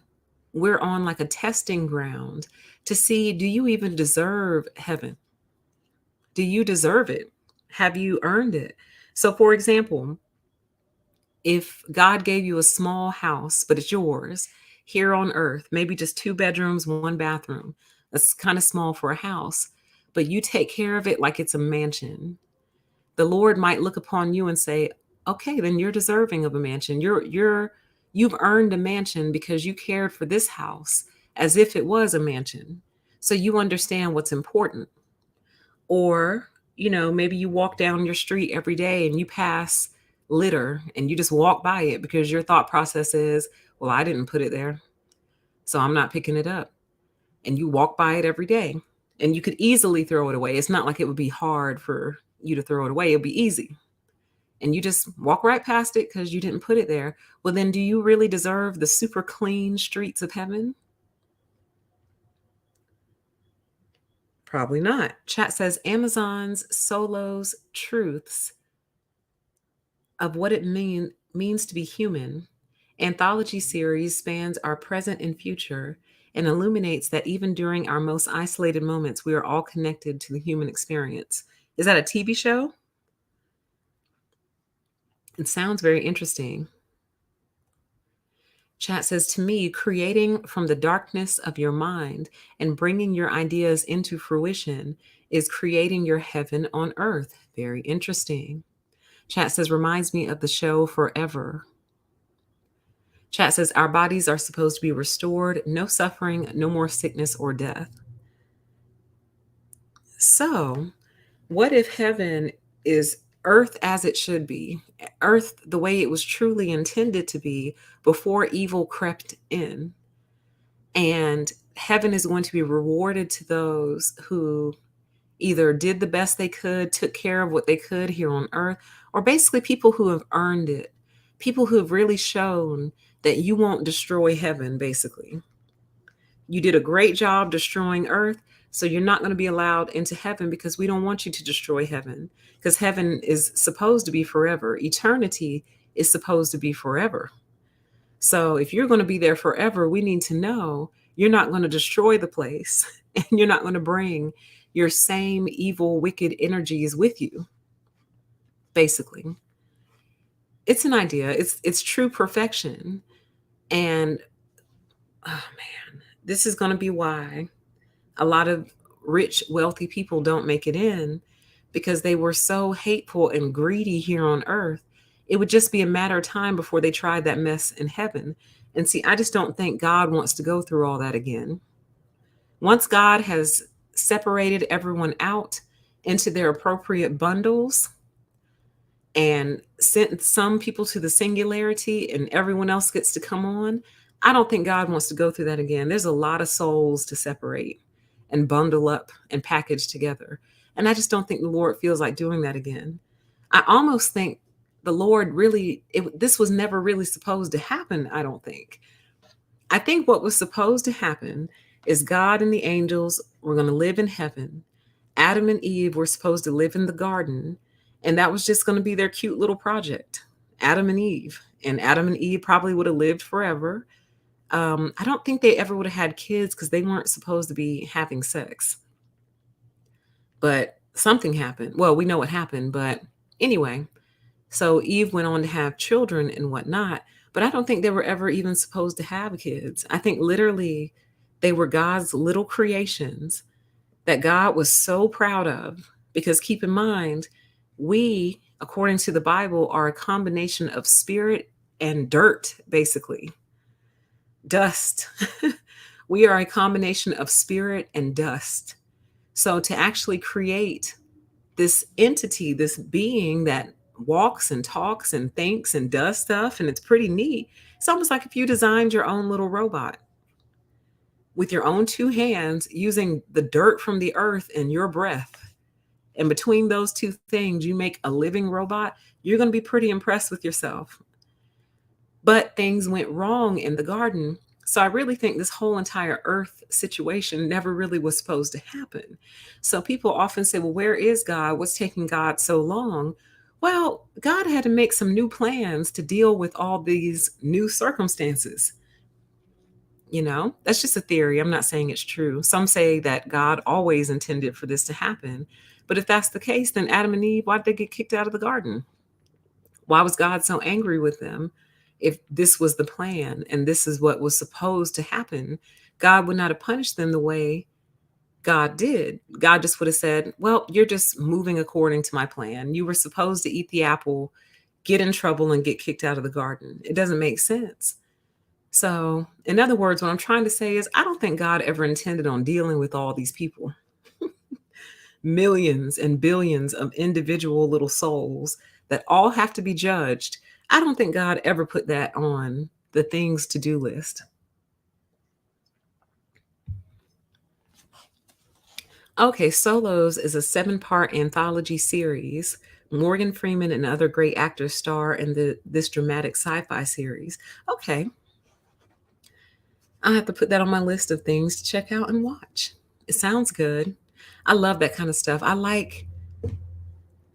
we're on like a testing ground to see, do you even deserve heaven? Do you deserve it? Have you earned it? So, for example, if God gave you a small house, but it's yours here on earth, maybe just 2 bedrooms, 1 bathroom, that's kind of small for a house, but you take care of it like it's a mansion. The Lord might look upon you and say, okay, then you're deserving of a mansion. You've earned a mansion because you cared for this house as if it was a mansion. So you understand what's important. Or, you know, maybe you walk down your street every day and you pass litter and you just walk by it because your thought process is, well, I didn't put it there, so I'm not picking it up. And you walk by it every day and you could easily throw it away. It's not like it would be hard for you to throw it away. It'll be easy. And you just walk right past it because you didn't put it there. Well, then do you really deserve the super clean streets of heaven? Probably not. Chat says Amazon's Solo's Truths of What It Means to Be Human anthology series spans our present and future and illuminates that even during our most isolated moments, we are all connected to the human experience. Is that a TV show? It sounds very interesting. Chat says, to me, creating from the darkness of your mind and bringing your ideas into fruition is creating your heaven on earth. Very interesting. Chat says, reminds me of the show Forever. Chat says our bodies are supposed to be restored, no suffering, no more sickness or death. So, what if heaven is earth as it should be, earth the way it was truly intended to be before evil crept in? And heaven is going to be rewarded to those who either did the best they could, took care of what they could here on earth, or basically people who have earned it, people who have really shown that you won't destroy heaven, basically. You did a great job destroying earth, so you're not going to be allowed into heaven because we don't want you to destroy heaven, because heaven is supposed to be forever. Eternity is supposed to be forever. So if you're going to be there forever, we need to know you're not going to destroy the place and you're not going to bring your same evil, wicked energies with you. Basically, it's an idea. It's true perfection. And oh man, this is going to be why a lot of rich, wealthy people don't make it in, because they were so hateful and greedy here on earth. It would just be a matter of time before they tried that mess in heaven. And see, I just don't think God wants to go through all that again. Once God has separated everyone out into their appropriate bundles and sent some people to the singularity and everyone else gets to come on, I don't think God wants to go through that again. There's a lot of souls to separate and bundle up and package together. And I just don't think the Lord feels like doing that again. I almost think the Lord really, this was never really supposed to happen, I don't think. I think what was supposed to happen is God and the angels were going to live in heaven. Adam and Eve were supposed to live in the garden, and that was just going to be their cute little project, Adam and Eve. And Adam and Eve probably would have lived forever. I don't think they ever would have had kids because they weren't supposed to be having sex. But something happened. Well, we know what happened, but anyway. So Eve went on to have children and whatnot, but I don't think they were ever even supposed to have kids. I think literally they were God's little creations that God was so proud of. Because keep in mind, we, according to the Bible, are a combination of spirit and dirt, basically. Dust. We are a combination of spirit and dust. So to actually create this entity, this being that walks and talks and thinks and does stuff, and it's pretty neat. It's almost like if you designed your own little robot with your own two hands using the dirt from the earth and your breath. And between those two things, you make a living robot. You're going to be pretty impressed with yourself. But things went wrong in the garden. So I really think this whole entire earth situation never really was supposed to happen. So people often say, well, where is God? What's taking God so long? Well, God had to make some new plans to deal with all these new circumstances. That's just a theory. I'm not saying it's true. Some say that God always intended for this to happen. But if that's the case, then Adam and Eve, why did they get kicked out of the garden? Why was God so angry with them? If this was the plan and this is what was supposed to happen, God would not have punished them the way God did. God just would have said, well, you're just moving according to my plan. You were supposed to eat the apple, get in trouble, and get kicked out of the garden. It doesn't make sense. So, in other words, what I'm trying to say is, I don't think God ever intended on dealing with all these people. Millions and billions of individual little souls that all have to be judged. I don't think God ever put that on the things to do list. Okay, Solos is a 7-part anthology series. Morgan Freeman and other great actors star in this dramatic sci-fi series. Okay, I have to put that on my list of things to check out and watch. It sounds good. I love that kind of stuff. I like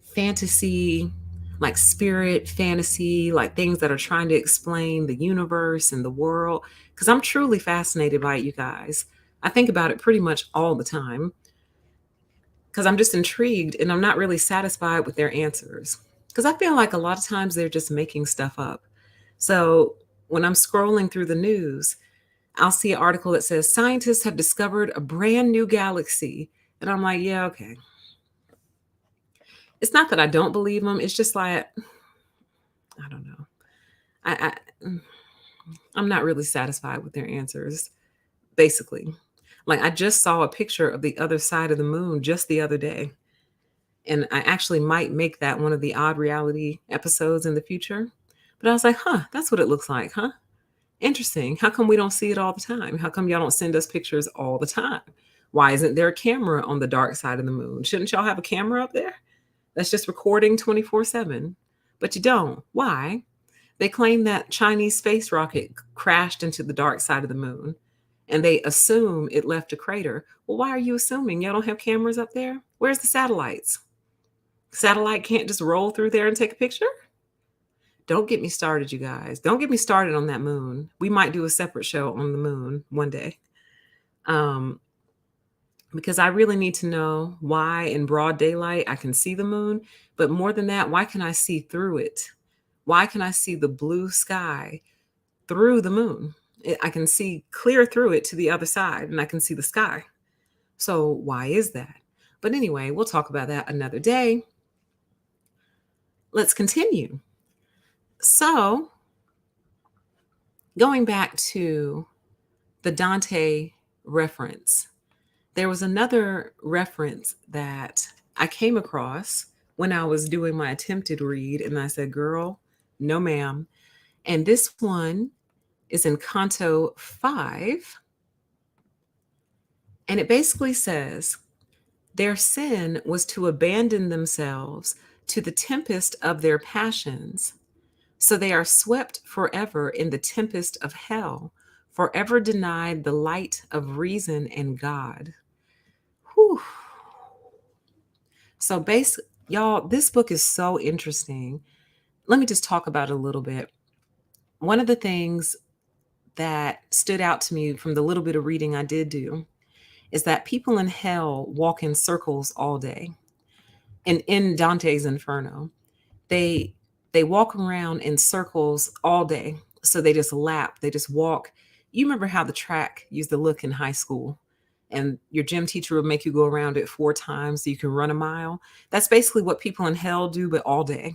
fantasy, like spirit fantasy, like things that are trying to explain the universe and the world, because I'm truly fascinated by it, you guys. I think about it pretty much all the time because I'm just intrigued and I'm not really satisfied with their answers. Because I feel like a lot of times they're just making stuff up. So when I'm scrolling through the news, I'll see an article that says scientists have discovered a brand new galaxy. And I'm like, yeah, okay. It's not that I don't believe them. It's just like, I don't know. I I'm not really satisfied with their answers, basically. Like, I just saw a picture of the other side of the moon just the other day. And I actually might make that one of the odd reality episodes in the future. But I was like, huh, that's what it looks like, huh? Interesting. How come we don't see it all the time? How come y'all don't send us pictures all the time? Why isn't there a camera on the dark side of the moon? Shouldn't y'all have a camera up there that's just recording 24/7? But you don't. Why? They claim that Chinese space rocket crashed into the dark side of the moon and they assume it left a crater. Well, why are you assuming? Y'all don't have cameras up there? Where's the satellites? Satellite can't just roll through there and take a picture? Don't get me started, you guys. Don't get me started on that moon. We might do a separate show on the moon one day. Um, because I really need to know why in broad daylight I can see the moon. But more than that, why can I see through it? Why can I see the blue sky through the moon? I can see clear through it to the other side and I can see the sky. So why is that? But anyway, we'll talk about that another day. Let's continue. So going back to the Dante reference, there was another reference that I came across when I was doing my attempted read, and I said, girl, no ma'am. And this one is in Canto 5. And it basically says, their sin was to abandon themselves to the tempest of their passions. So they are swept forever in the tempest of hell, forever denied the light of reason and God. Whew. So y'all, this book is so interesting. Let me just talk about it a little bit. One of the things that stood out to me from the little bit of reading I did do is that people in hell walk in circles all day. And in Dante's Inferno, they walk around in circles all day. So they just lap, they just walk. You remember how the track used to look in high school? And your gym teacher would make you go around it 4 times so you can run a mile. That's basically what people in hell do, but all day.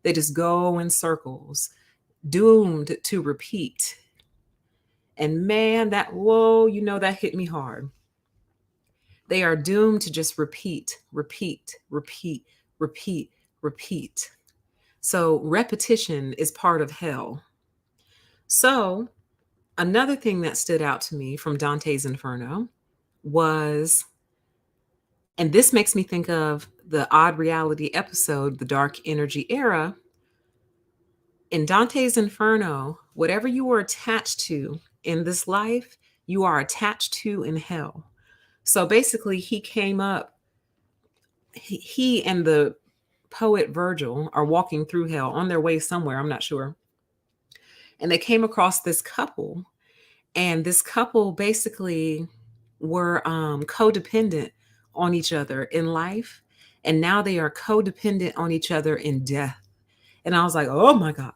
They just go in circles, doomed to repeat. And man, that hit me hard. They are doomed to just repeat, repeat, repeat, repeat, repeat. So repetition is part of hell. So another thing that stood out to me from Dante's Inferno was, and this makes me think of the odd reality episode, The Dark Energy Era. In Dante's Inferno, whatever you are attached to in this life, you are attached to in hell. So basically, he came up, he and the poet Virgil are walking through hell on their way somewhere, I'm not sure. And they came across this couple, and this couple basically were codependent on each other in life. And now they are codependent on each other in death. And I was like, oh my God.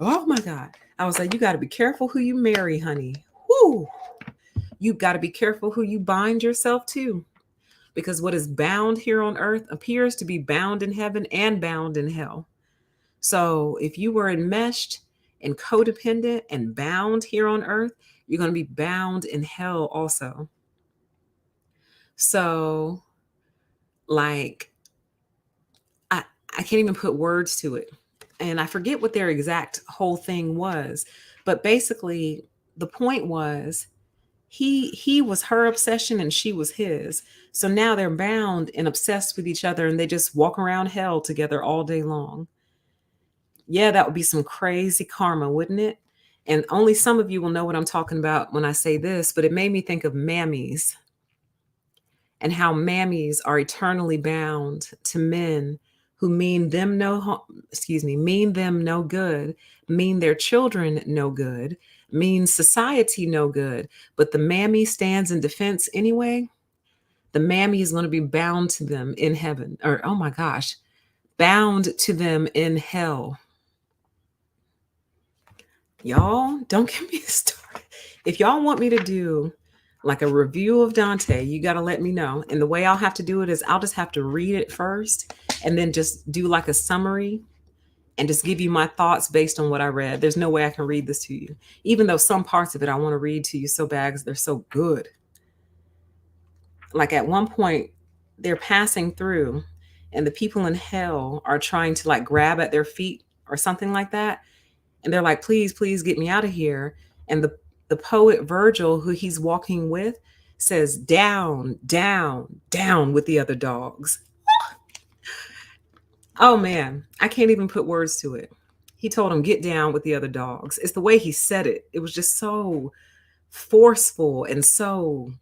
Oh my God. I was like, you got to be careful who you marry, honey. Whoo. You got to be careful who you bind yourself to. Because what is bound here on earth appears to be bound in heaven and bound in hell. So if you were enmeshed and codependent and bound here on earth, you're going to be bound in hell also. So, like, I can't even put words to it. And I forget what their exact whole thing was. But basically, the point was he was her obsession and she was his. So now they're bound and obsessed with each other and they just walk around hell together all day long. Yeah, that would be some crazy karma, wouldn't it? And only some of you will know what I'm talking about when I say this, but it made me think of mammies and how mammies are eternally bound to men who mean them no good, mean their children no good, mean society no good, but the mammy stands in defense anyway. The mammy is going to be bound to them in heaven, or oh my gosh, bound to them in hell. Y'all, don't get me started. If y'all want me to do like a review of Dante, you got to let me know. And the way I'll have to do it is I'll just have to read it first and then just do like a summary and just give you my thoughts based on what I read. There's no way I can read this to you, even though some parts of it I want to read to you so bad because they're so good. Like at one point, they're passing through, and the people in hell are trying to like grab at their feet or something like that. And they're like, please, please get me out of here. And the poet Virgil, who he's walking with, says, down, down, down with the other dogs. Oh man, I can't even put words to it. He told him, get down with the other dogs. It's the way he said it. It was just so forceful and so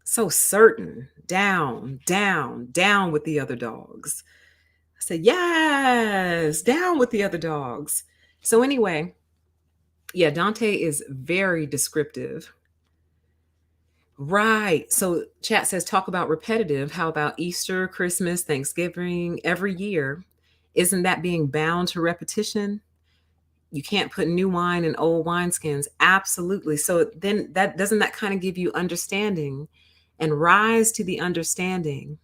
certain. Down, down, down with the other dogs. I said, yes, down with the other dogs. So anyway, yeah, Dante is very descriptive. Right. So chat says, talk about repetitive. How about Easter, Christmas, Thanksgiving, every year? Isn't that being bound to repetition? You can't put new wine in old wineskins. Absolutely. So then that doesn't that kind of give you understanding and rise to the understanding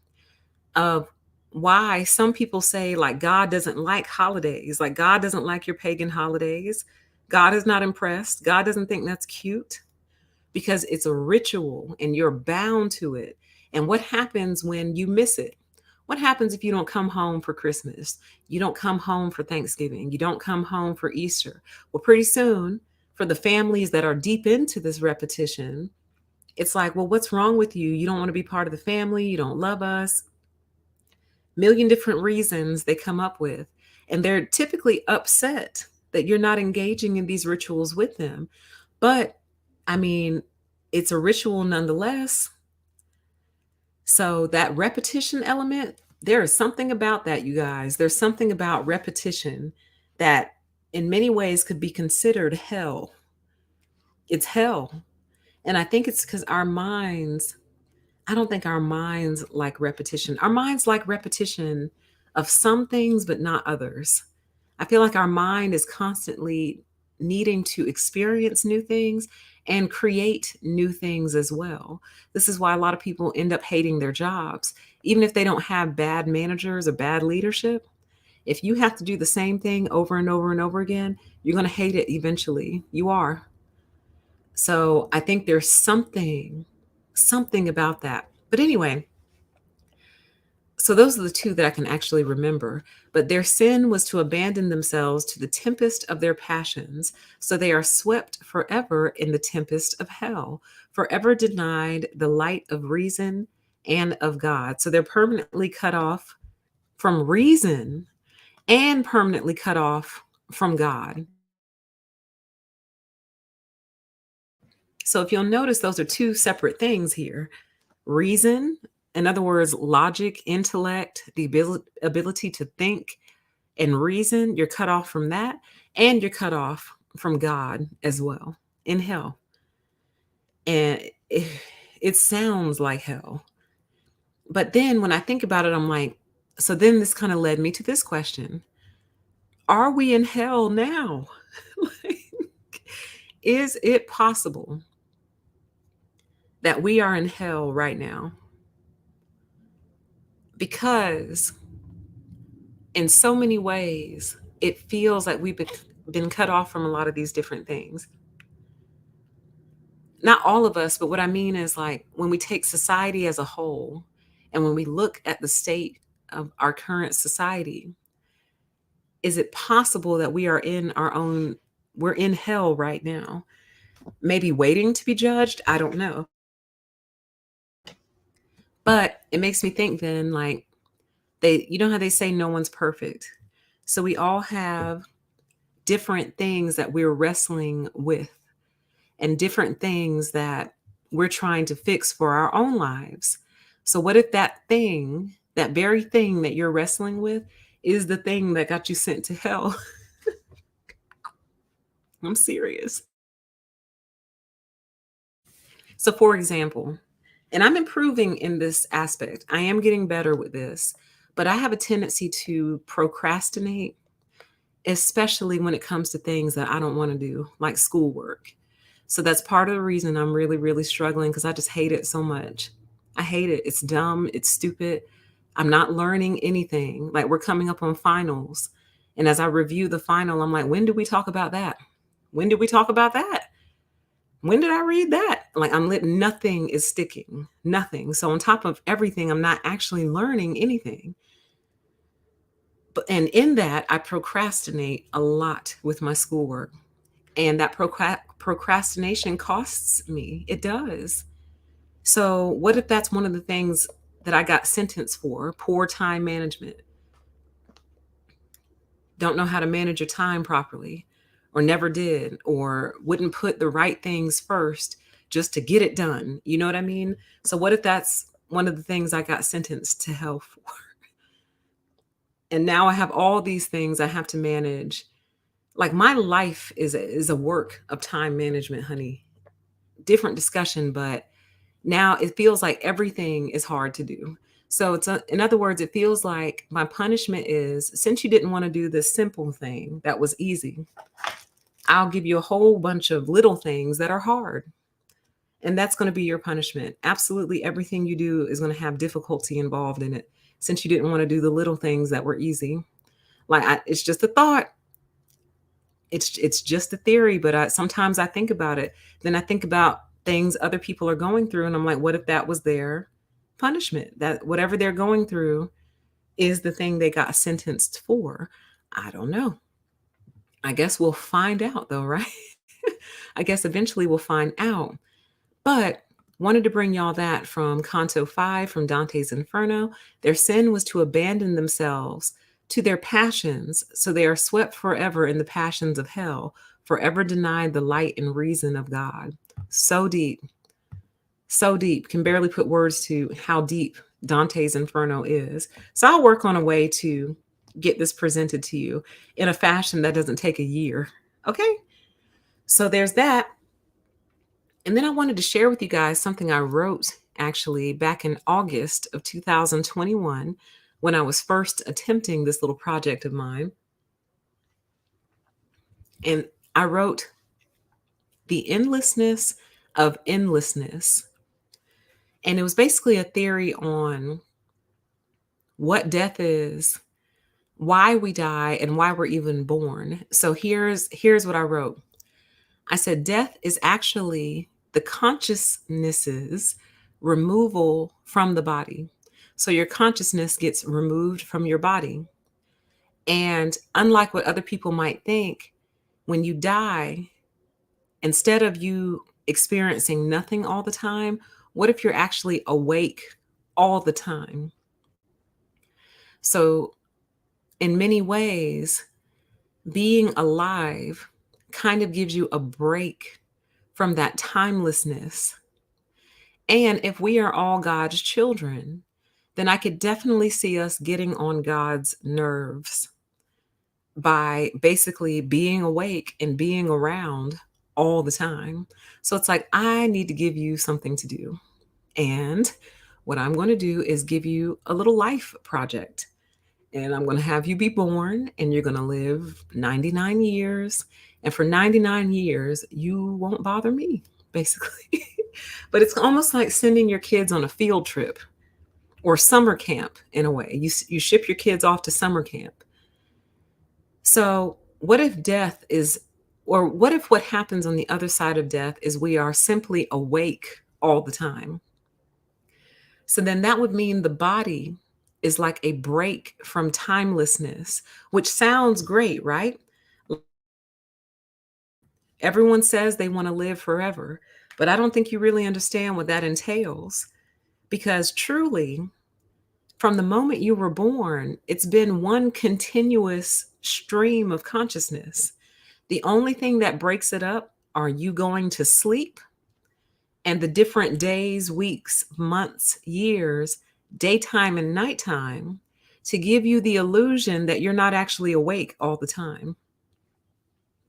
of why some people say like God doesn't like holidays, like God doesn't like your pagan holidays. God is not impressed. God doesn't think that's cute because it's a ritual and you're bound to it. And what happens when you miss it? What happens if you don't come home for Christmas? You don't come home for Thanksgiving. You don't come home for Easter. Well, pretty soon, for the families that are deep into this repetition, it's like, well, what's wrong with you? You don't want to be part of the family. You don't love us. Million different reasons they come up with. And they're typically upset that you're not engaging in these rituals with them. But I mean, it's a ritual nonetheless. So that repetition element, there is something about that, you guys. There's something about repetition that in many ways could be considered hell. It's hell. And I think it's because our minds, I don't think our minds like repetition. Our minds like repetition of some things, but not others. I feel like our mind is constantly needing to experience new things and create new things as well. This is why a lot of people end up hating their jobs, even if they don't have bad managers or bad leadership. If you have to do the same thing over and over and over again, you're going to hate it eventually. You are. So I think there's something about that. But anyway, so those are the two that I can actually remember. But their sin was to abandon themselves to the tempest of their passions. So they are swept forever in the tempest of hell, forever denied the light of reason and of God. So they're permanently cut off from reason and permanently cut off from God. So if you'll notice, those are two separate things here. Reason, in other words, logic, intellect, the ability to think and reason, you're cut off from that. And you're cut off from God as well in hell. And it sounds like hell. But then when I think about it, I'm like, so then this kind of led me to this question. Are we in hell now? Like, is it possible that we are in hell right now? Because in so many ways, it feels like we've been cut off from a lot of these different things. Not all of us, but what I mean is like when we take society as a whole and when we look at the state of our current society, is it possible that we're in hell right now? Maybe waiting to be judged? I don't know. But it makes me think then, like, you know how they say no one's perfect. So we all have different things that we're wrestling with and different things that we're trying to fix for our own lives. So what if that thing, that very thing that you're wrestling with is the thing that got you sent to hell? I'm serious. So for example, and I'm improving in this aspect. I am getting better with this, but I have a tendency to procrastinate, especially when it comes to things that I don't want to do, like schoolwork. So that's part of the reason I'm really, really struggling because I just hate it so much. I hate it. It's dumb. It's stupid. I'm not learning anything. Like we're coming up on finals And as I review the final, I'm like, when did we talk about that? When did we talk about that? When did I read that? Like, nothing is sticking, nothing. So on top of everything, I'm not actually learning anything. And in that, I procrastinate a lot with my schoolwork. And that procrastination costs me. It does. So what if that's one of the things that I got sentenced for? Poor time management. Don't know how to manage your time properly, or never did, or wouldn't put the right things first just to get it done. You know what I mean? So what if that's one of the things I got sentenced to hell for? And now I have all these things I have to manage. Like, my life is a work of time management, honey. Different discussion, but now it feels like everything is hard to do. So in other words, it feels like my punishment is, since you didn't want to do this simple thing that was easy, I'll give you a whole bunch of little things that are hard. And that's going to be your punishment. Absolutely everything you do is going to have difficulty involved in it, since you didn't want to do the little things that were easy. Like, it's just a thought. It's just a theory, but sometimes I think about it. Then I think about things other people are going through, and I'm like, what if that was their punishment? That whatever they're going through is the thing they got sentenced for. I don't know. I guess we'll find out though, right? I guess eventually we'll find out. But wanted to bring y'all that from Canto 5 from Dante's Inferno. Their sin was to abandon themselves to their passions, so they are swept forever in the passions of hell, forever denied the light and reason of God. So deep. So deep. Can barely put words to how deep Dante's Inferno is. So I'll work on a way to get this presented to you in a fashion that doesn't take a year. Okay? So there's that. And then I wanted to share with you guys something I wrote actually back in August of 2021 when I was first attempting this little project of mine. And I wrote, "The endlessness of endlessness." And it was basically a theory on what death is, why we die, and why we're even born. So here's what I wrote. I said, death is actually the consciousness's removal from the body. So your consciousness gets removed from your body. And unlike what other people might think, when you die, instead of you experiencing nothing all the time, what if you're actually awake all the time? So in many ways, being alive kind of gives you a break from that timelessness. And if we are all God's children, then I could definitely see us getting on God's nerves by basically being awake and being around all the time. So it's like, I need to give you something to do. And what I'm going to do is give you a little life project. And I'm going to have you be born, and you're going to live 99 years. And for 99 years, you won't bother me, basically. But it's almost like sending your kids on a field trip or summer camp in a way. You ship your kids off to summer camp. So what if death is, or what if what happens on the other side of death is we are simply awake all the time? So then that would mean the body is like a break from timelessness, which sounds great, right? Everyone says they want to live forever, but I don't think you really understand what that entails, because truly, from the moment you were born, it's been one continuous stream of consciousness. The only thing that breaks it up are you going to sleep and the different days, weeks, months, years, daytime and nighttime, to give you the illusion that you're not actually awake all the time.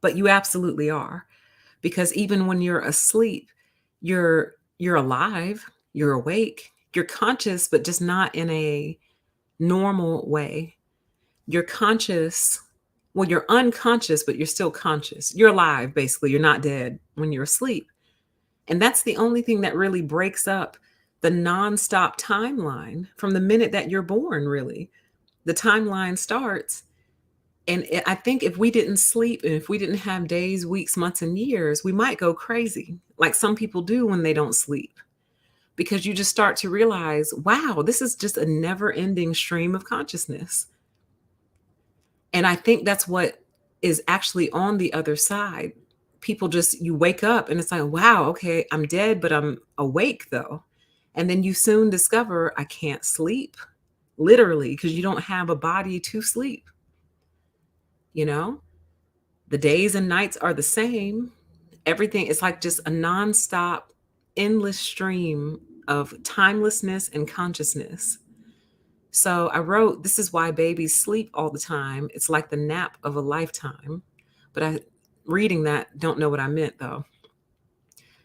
But you absolutely are, because even when you're asleep, you're alive, you're awake, you're conscious, but just not in a normal way. You're conscious, well, you're unconscious, but you're still conscious. You're alive, basically. You're not dead when you're asleep. And that's the only thing that really breaks up the nonstop timeline from the minute that you're born, really. The timeline starts And I think if we didn't sleep and if we didn't have days, weeks, months, and years, we might go crazy, like some people do when they don't sleep, because you just start to realize, wow, this is just a never ending stream of consciousness. And I think that's what is actually on the other side. People just, you wake up and it's like, wow, okay, I'm dead, but I'm awake though. And then you soon discover I can't sleep, literally, because you don't have a body to sleep. You know, the days and nights are the same. Everything is like just a nonstop, endless stream of timelessness and consciousness. So I wrote, this is why babies sleep all the time. It's like the nap of a lifetime. But reading that, don't know what I meant though.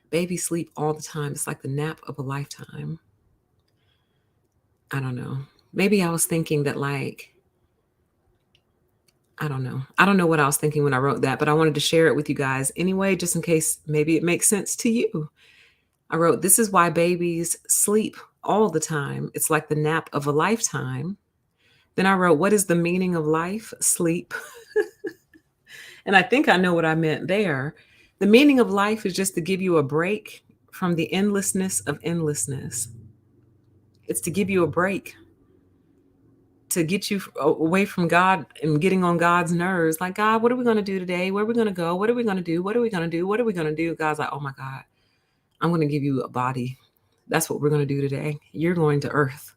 Babies sleep all the time. It's like the nap of a lifetime. I don't know. Maybe I was thinking that, like, I don't know. I don't know what I was thinking when I wrote that, but I wanted to share it with you guys anyway, just in case maybe it makes sense to you. I wrote, this is why babies sleep all the time. It's like the nap of a lifetime. Then I wrote, what is the meaning of life? Sleep. And I think I know what I meant there. The meaning of life is just to give you a break from the endlessness of endlessness. It's to give you a break, to get you away from God and getting on God's nerves. Like, God, what are we going to do today? Where are we going to go? What are we going to do? What are we going to do? What are we going to do? God's like, oh my God, I'm going to give you a body. That's what we're going to do today. You're going to earth.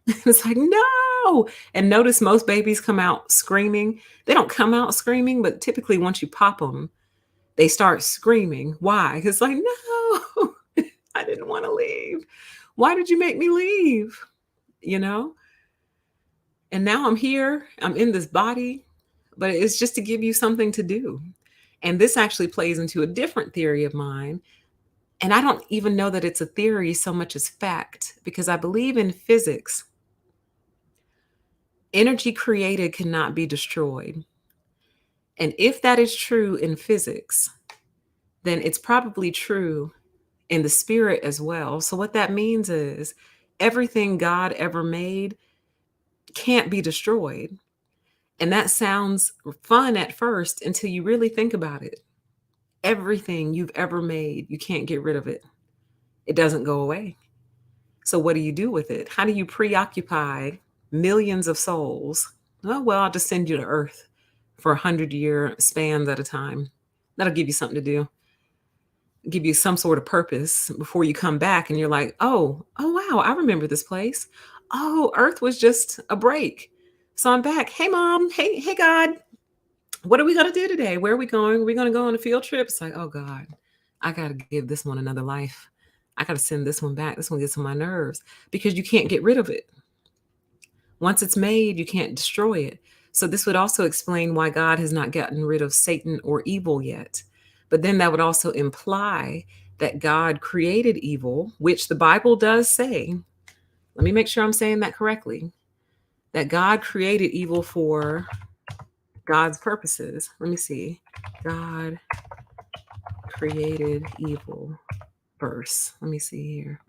It's like, no. And notice most babies come out screaming. They don't come out screaming, but typically once you pop them, they start screaming. Why? Because it's like, no, I didn't want to leave. Why did you make me leave? You know? And now I'm here. I'm in this body, but it's just to give you something to do. And this actually plays into a different theory of mine. And I don't even know that it's a theory so much as fact, because I believe in physics. Energy created cannot be destroyed. And if that is true in physics, then it's probably true in the spirit as well. So what that means is everything God ever made can't be destroyed. And that sounds fun at first until you really think about it. Everything you've ever made, you can't get rid of it. It doesn't go away. So what do you do with it? How do you preoccupy millions of souls? Oh, well, I'll just send you to Earth for 100-year spans at a time. That'll give you something to do, give you some sort of purpose before you come back and you're like, oh, wow, I remember this place. Oh, Earth was just a break. So I'm back. Hey, Mom. Hey, God. What are we going to do today? Where are we going? Are we going to go on a field trip? It's like, oh, God, I got to give this one another life. I got to send this one back. This one gets on my nerves because you can't get rid of it. Once it's made, you can't destroy it. So this would also explain why God has not gotten rid of Satan or evil yet. But then that would also imply that God created evil, which the Bible does say. Let me make sure I'm saying that correctly. That God created evil for God's purposes. Let me see. God created evil verse. Let me see here.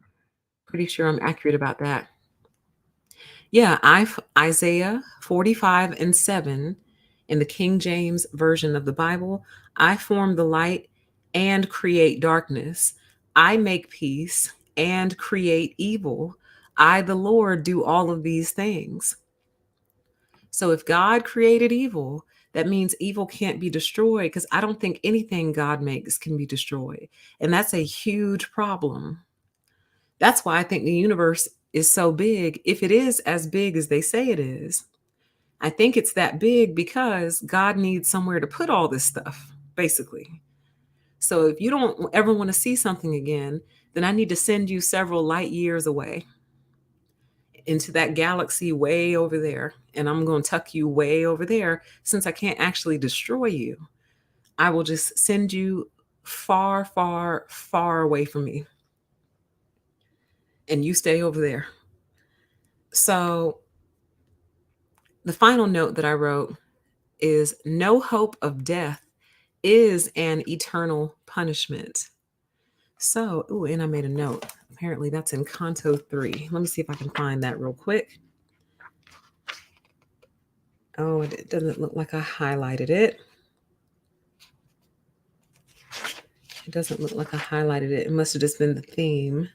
Pretty sure I'm accurate about that. Yeah, Isaiah 45:7 in the King James Version of the Bible. I form the light and create darkness. I make peace and create evil. I, the Lord, do all of these things. So if God created evil, that means evil can't be destroyed, because I don't think anything God makes can be destroyed. And that's a huge problem. That's why I think the universe is so big, if it is as big as they say it is. I think it's that big because God needs somewhere to put all this stuff, basically. So if you don't ever want to see something again, then I need to send you several light years away into that galaxy way over there. And I'm going to tuck you way over there. Since I can't actually destroy you, I will just send you far, far, far away from me. And you stay over there. So the final note that I wrote is no hope of death is an eternal punishment. So, and I made a note. Apparently that's in Canto 3. Let me see if I can find that real quick. Oh, it doesn't look like I highlighted it. It doesn't look like I highlighted it. It must have just been the theme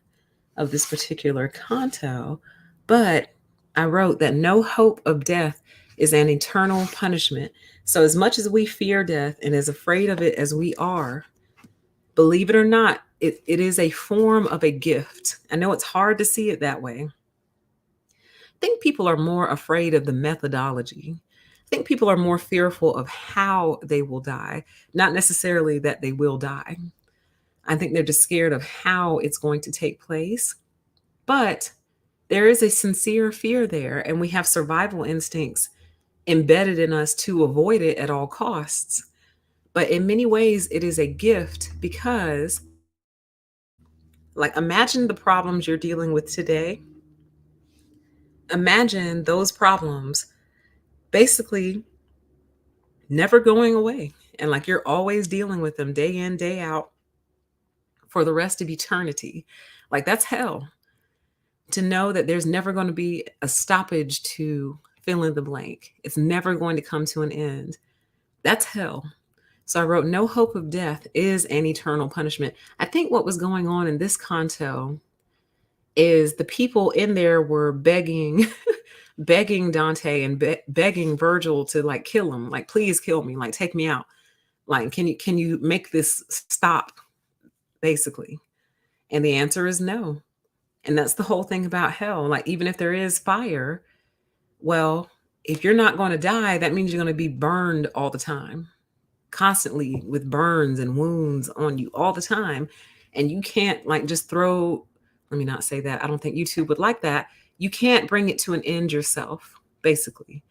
of this particular canto. But I wrote that no hope of death is an eternal punishment. So, as much as we fear death and as afraid of it as we are, believe it or not, it is a form of a gift. I know it's hard to see it that way. I think people are more afraid of the methodology. I think people are more fearful of how they will die, not necessarily that they will die. I think they're just scared of how it's going to take place. But there is a sincere fear there, and we have survival instincts embedded in us to avoid it at all costs. But in many ways, it is a gift because, like, imagine the problems you're dealing with today. Imagine those problems basically never going away. And like you're always dealing with them day in, day out for the rest of eternity. Like, that's hell. To know that there's never going to be a stoppage to fill in the blank, it's never going to come to an end. That's hell. So I wrote, no hope of death is an eternal punishment. I think what was going on in this canto is the people in there were begging, begging Dante and begging Virgil to like kill him, like, please kill me, like, take me out. Like, can you make this stop, basically? And the answer is no. And that's the whole thing about hell. Like, even if there is fire, well, if you're not going to die, that means you're going to be burned all the time, constantly with burns and wounds on you all the time. And you can't like just throw, let me not say that. I don't think YouTube would like that. You can't bring it to an end yourself, basically.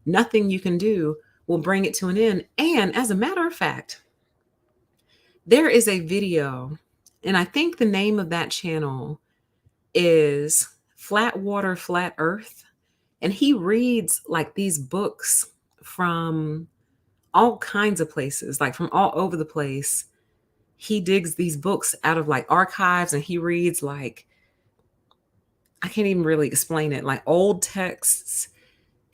Nothing you can do will bring it to an end. And as a matter of fact, there is a video, and I think the name of that channel is Flat Water, Flat Earth. And he reads like these books from all kinds of places, like from all over the place. He digs these books out of like archives and he reads like, I can't even really explain it, like old texts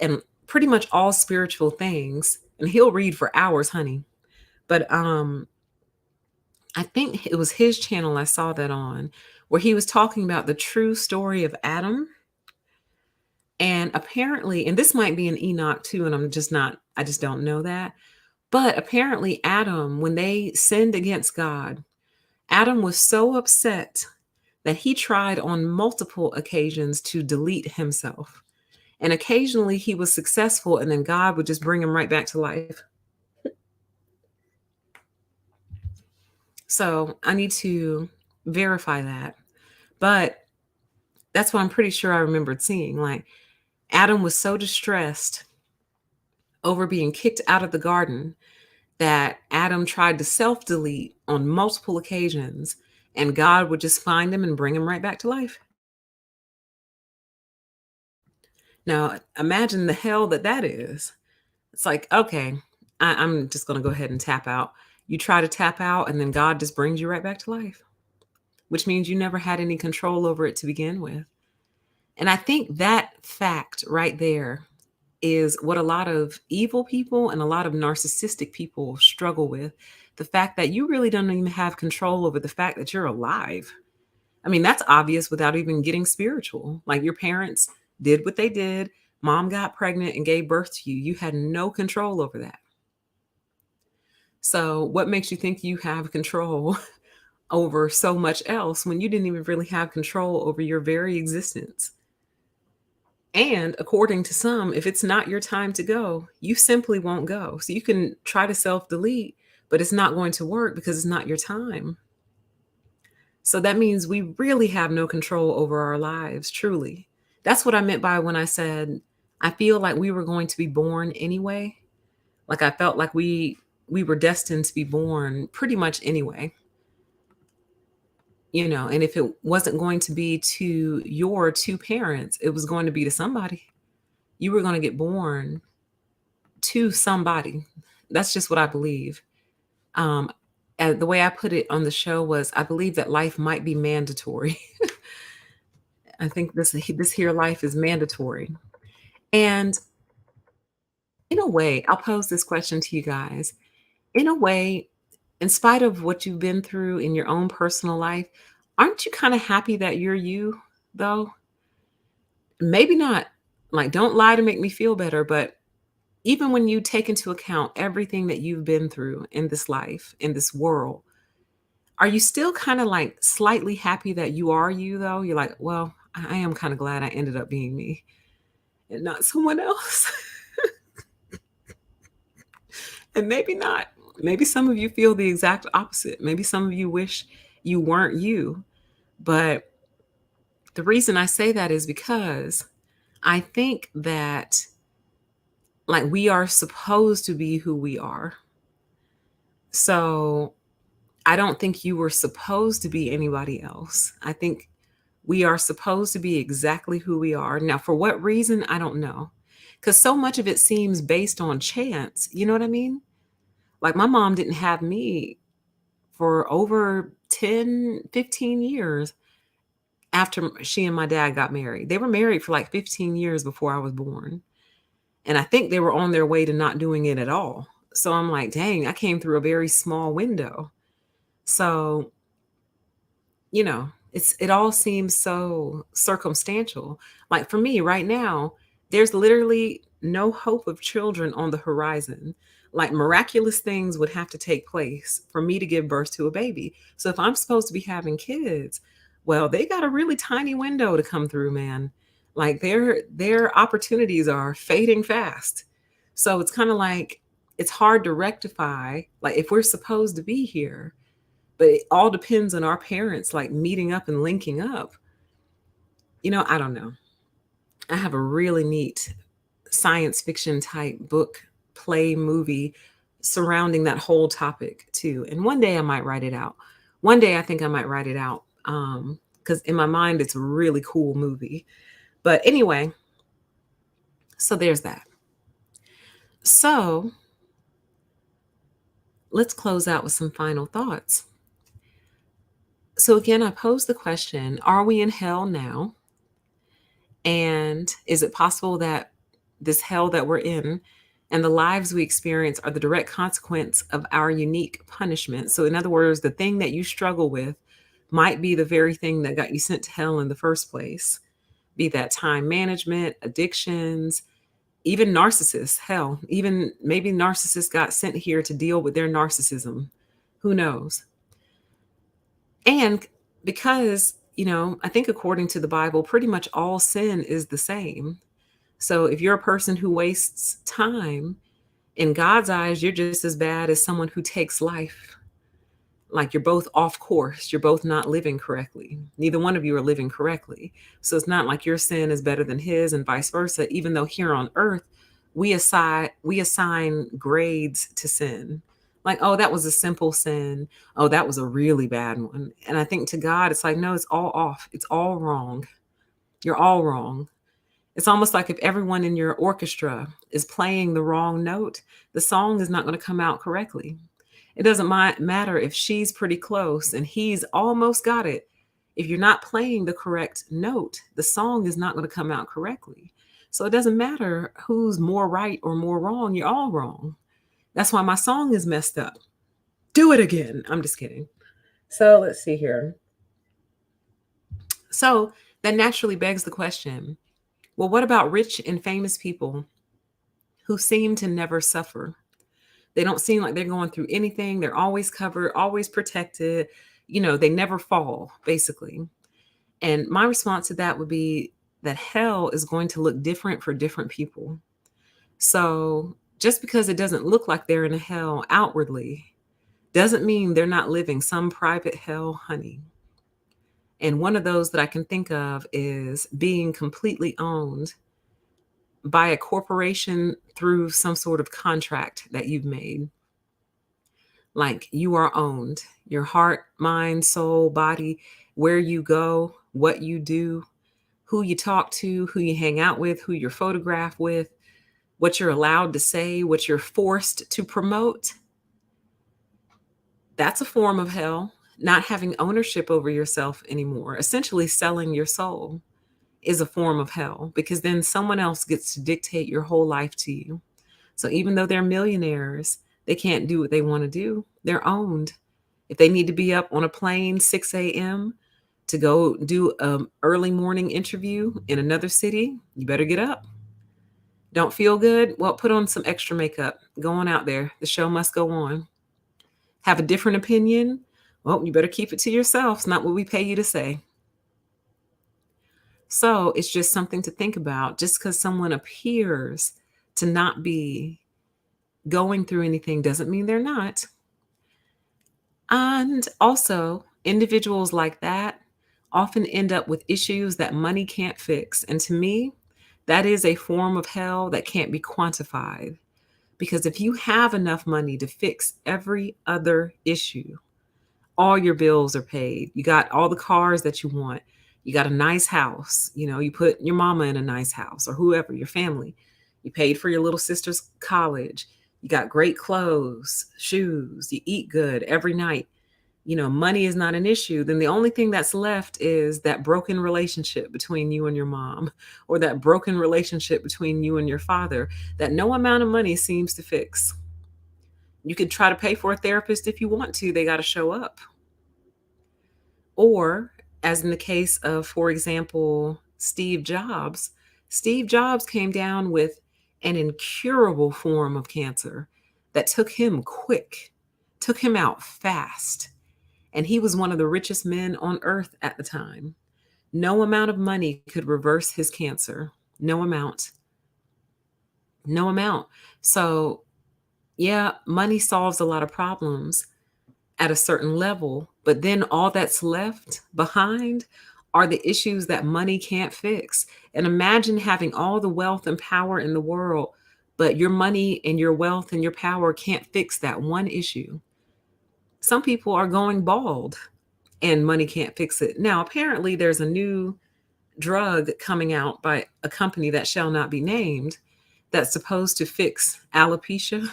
and pretty much all spiritual things. And he'll read for hours, honey. But I think it was his channel I saw that on, where he was talking about the true story of Adam. And apparently, and this might be an Enoch too, and I just don't know that. But apparently, Adam, when they sinned against God, Adam was so upset that he tried on multiple occasions to delete himself. And occasionally he was successful, and then God would just bring him right back to life. So I need to verify that. But that's what I'm pretty sure I remembered seeing. Like, Adam was so distressed over being kicked out of the garden that Adam tried to self-delete on multiple occasions, and God would just find him and bring him right back to life. Now, imagine the hell that is. It's like, okay, I'm just going to go ahead and tap out. You try to tap out, and then God just brings you right back to life, which means you never had any control over it to begin with. And I think that fact right there is what a lot of evil people and a lot of narcissistic people struggle with. The fact that you really don't even have control over the fact that you're alive. I mean, that's obvious without even getting spiritual. Like, your parents did what they did. Mom got pregnant and gave birth to you. You had no control over that. So what makes you think you have control over so much else when you didn't even really have control over your very existence? And according to some, if it's not your time to go, you simply won't go. So you can try to self-delete, but it's not going to work because it's not your time. So that means we really have no control over our lives, truly. That's what I meant by when I said, I feel like we were going to be born anyway. Like, I felt like we were destined to be born pretty much anyway. And if it wasn't going to be to your two parents, it was going to be to somebody. You were going to get born to somebody. That's just what I believe. And the way I put it on the show was, I believe that life might be mandatory. I think this here life is mandatory. And In a way, I'll pose this question to you guys. In a way, in spite of what you've been through in your own personal life, aren't you kind of happy that you're you, though? Maybe not. Like, don't lie to make me feel better, but even when you take into account everything that you've been through in this life, in this world, are you still kind of like slightly happy that you are you, though? You're like, well, I am kind of glad I ended up being me and not someone else. And maybe not. Maybe some of you feel the exact opposite. Maybe some of you wish you weren't you. But the reason I say that is because I think that like we are supposed to be who we are. So I don't think you were supposed to be anybody else. I think we are supposed to be exactly who we are. Now, for what reason, I don't know. Because so much of it seems based on chance. You know what I mean? Like my mom didn't have me for over 10, 15 years after she and my dad got married. They were married for like 15 years before I was born. And I think they were on their way to not doing it at all. So I'm like, dang, I came through a very small window. So, it all seems so circumstantial. Like for me right now, there's literally no hope of children on the horizon. Like miraculous things would have to take place for me to give birth to a baby. So if I'm supposed to be having kids, well, they got a really tiny window to come through, man. Like their opportunities are fading fast. So it's kind of like it's hard to rectify like if we're supposed to be here, but it all depends on our parents like meeting up and linking up. I don't know. I have a really neat science fiction type book, play, movie surrounding that whole topic too. And one day I might write it out. One day I think I might write it out. Because in my mind it's a really cool movie. But anyway, so there's that. So let's close out with some final thoughts. So again, I pose the question, are we in hell now? And is it possible that this hell that we're in and the lives we experience are the direct consequence of our unique punishment? So, in other words, the thing that you struggle with might be the very thing that got you sent to hell in the first place, be that time management, addictions, even narcissists. Hell, even maybe narcissists got sent here to deal with their narcissism. Who knows? And because, I think according to the Bible, pretty much all sin is the same. So if you're a person who wastes time, in God's eyes, you're just as bad as someone who takes life. Like you're both off course. You're both not living correctly. Neither one of you are living correctly. So it's not like your sin is better than his and vice versa, even though here on earth, we assign grades to sin. Like, oh, that was a simple sin. Oh, that was a really bad one. And I think to God, it's like, no, it's all off. It's all wrong. You're all wrong. It's almost like if everyone in your orchestra is playing the wrong note, the song is not going to come out correctly. It doesn't matter if she's pretty close and he's almost got it. If you're not playing the correct note, the song is not going to come out correctly. So it doesn't matter who's more right or more wrong. You're all wrong. That's why my song is messed up. Do it again. I'm just kidding. So let's see here. So that naturally begs the question, well, what about rich and famous people who seem to never suffer? They don't seem like they're going through anything. They're always covered, always protected. They never fall, basically. And my response to that would be that hell is going to look different for different people. So just because it doesn't look like they're in a hell outwardly doesn't mean they're not living some private hell, honey. And one of those that I can think of is being completely owned by a corporation through some sort of contract that you've made. Like you are owned, your heart, mind, soul, body, where you go, what you do, who you talk to, who you hang out with, who you're photographed with, what you're allowed to say, what you're forced to promote. That's a form of hell. Not having ownership over yourself anymore, essentially selling your soul, is a form of hell because then someone else gets to dictate your whole life to you. So even though they're millionaires, they can't do what they want to do. They're owned. If they need to be up on a plane 6 a.m. to go do an early morning interview in another city, you better get up. Don't feel good? Well, put on some extra makeup. Go on out there. The show must go on. Have a different opinion? Well, you better keep it to yourself. It's not what we pay you to say. So it's just something to think about. Just because someone appears to not be going through anything doesn't mean they're not. And also, individuals like that often end up with issues that money can't fix. And to me, that is a form of hell that can't be quantified. Because if you have enough money to fix every other issue, all your bills are paid, you got all the cars that you want, you got a nice house, you put your mama in a nice house or whoever, your family, you paid for your little sister's college, you got great clothes, shoes, you eat good every night, money is not an issue, then the only thing that's left is that broken relationship between you and your mom, or that broken relationship between you and your father that no amount of money seems to fix. You could try to pay for a therapist if you want to, they got to show up. Or, as in the case of, for example, Steve Jobs came down with an incurable form of cancer that took him quick, took him out fast. And he was one of the richest men on earth at the time. No amount of money could reverse his cancer. No amount. No amount. So, yeah, money solves a lot of problems at a certain level, but then all that's left behind are the issues that money can't fix. And imagine having all the wealth and power in the world, but your money and your wealth and your power can't fix that one issue. Some people are going bald and money can't fix it. Now, apparently, there's a new drug coming out by a company that shall not be named that's supposed to fix alopecia.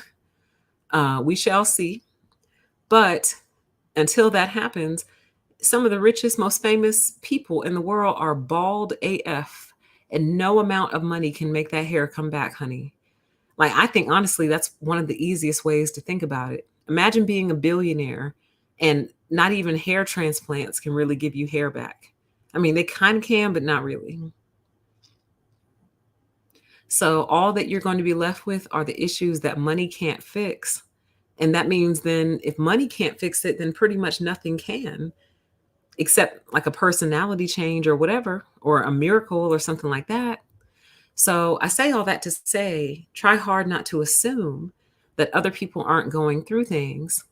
We shall see. But until that happens, some of the richest, most famous people in the world are bald AF, and no amount of money can make that hair come back, honey. Like, I think honestly, that's one of the easiest ways to think about it. Imagine being a billionaire and not even hair transplants can really give you hair back. I mean, they kind of can, but not really. So all that you're going to be left with are the issues that money can't fix. And that means then if money can't fix it, then pretty much nothing can, except like a personality change or whatever, or a miracle or something like that. So I say all that to say, try hard not to assume that other people aren't going through things.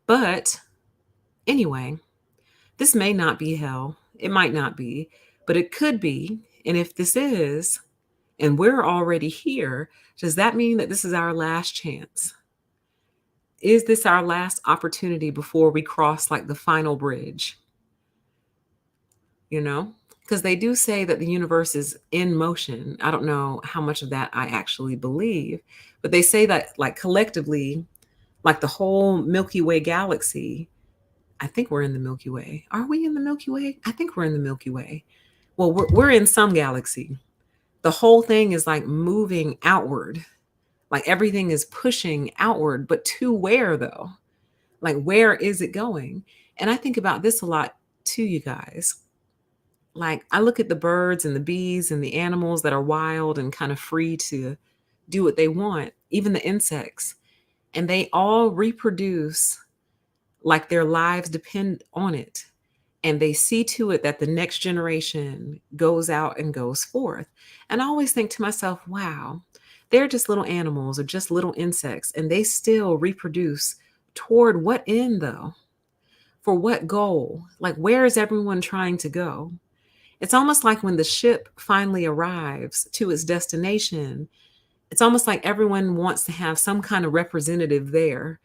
But anyway, this may not be hell. It might not be, but it could be. And if this is, and we're already here, does that mean that this is our last chance? Is this our last opportunity before we cross like the final bridge? Because they do say that the universe is in motion. I don't know how much of that I actually believe, but they say that like collectively, like the whole Milky Way galaxy, I think we're in the Milky Way. Are we in the Milky Way? I think we're in the Milky Way. Well, we're in some galaxy. The whole thing is like moving outward. Like everything is pushing outward, but to where though? Like, where is it going? And I think about this a lot too, you guys. Like, I look at the birds and the bees and the animals that are wild and kind of free to do what they want, even the insects, and they all reproduce like their lives depend on it. And they see to it that the next generation goes out and goes forth. And I always think to myself, wow, they're just little animals or just little insects, and they still reproduce toward what end, though? For what goal? Like, where is everyone trying to go? It's almost like when the ship finally arrives to its destination, it's almost like everyone wants to have some kind of representative there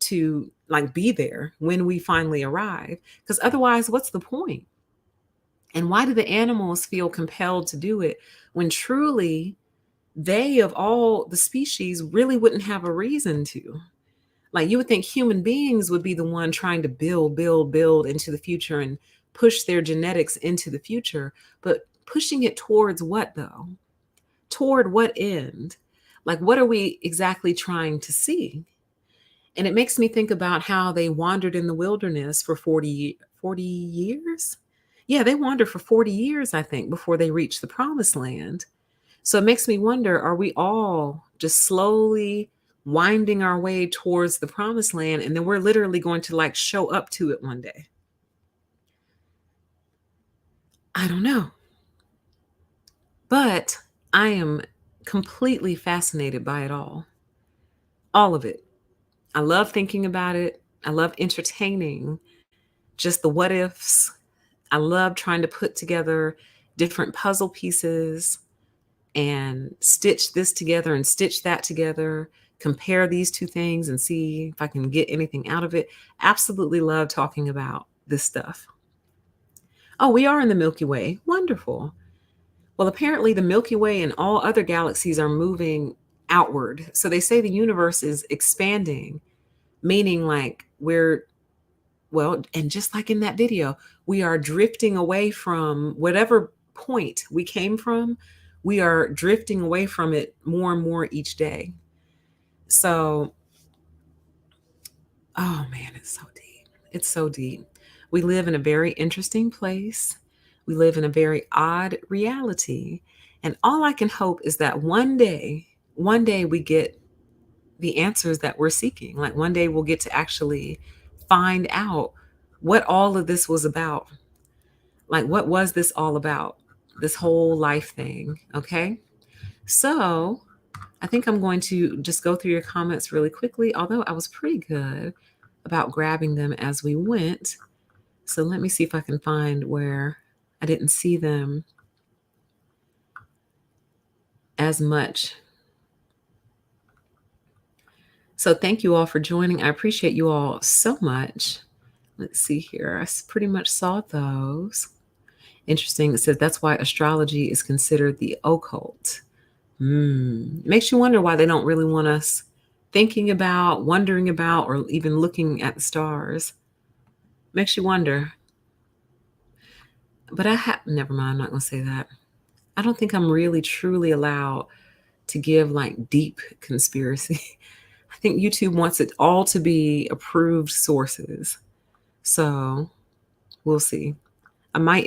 to like be there when we finally arrive. Because otherwise, what's the point? And why do the animals feel compelled to do it when truly they, of all the species, really wouldn't have a reason to? Like, you would think human beings would be the one trying to build into the future and push their genetics into the future. But pushing it towards what, though? Toward what end? Like, what are we exactly trying to see? And it makes me think about how they wandered in the wilderness for 40 years. Yeah, they wandered for 40 years, I think, before they reached the promised land. So it makes me wonder, are we all just slowly winding our way towards the promised land, and then we're literally going to like show up to it one day? I don't know. But I am completely fascinated by it all of it. I love thinking about it. I love entertaining just the what ifs. I love trying to put together different puzzle pieces and stitch this together and stitch that together, compare these two things and see if I can get anything out of it. Absolutely love talking about this stuff. Oh, we are in the Milky Way. Wonderful. Well, apparently the Milky Way and all other galaxies are moving outward. So they say the universe is expanding, meaning like well, and just like in that video, we are drifting away from whatever point we came from. We are drifting away from it more and more each day. So, oh man, it's so deep. It's so deep. We live in a very interesting place. We live in a very odd reality. And all I can hope is that one day we get the answers that we're seeking. Like one day we'll get to actually find out what all of this was about. Like, what was this all about? This whole life thing. Okay. So I think I'm going to just go through your comments really quickly, although I was pretty good about grabbing them as we went. So let me see if I can find where I didn't see them as much. So thank you all for joining. I appreciate you all so much. Let's see here. I pretty much saw those. Interesting. It says that's why astrology is considered the occult. Makes you wonder why they don't really want us thinking about, wondering about, or even looking at the stars. Makes you wonder. But never mind, I'm not going to say that. I don't think I'm really truly allowed to give like deep conspiracy. I think YouTube wants it all to be approved sources. So we'll see. I might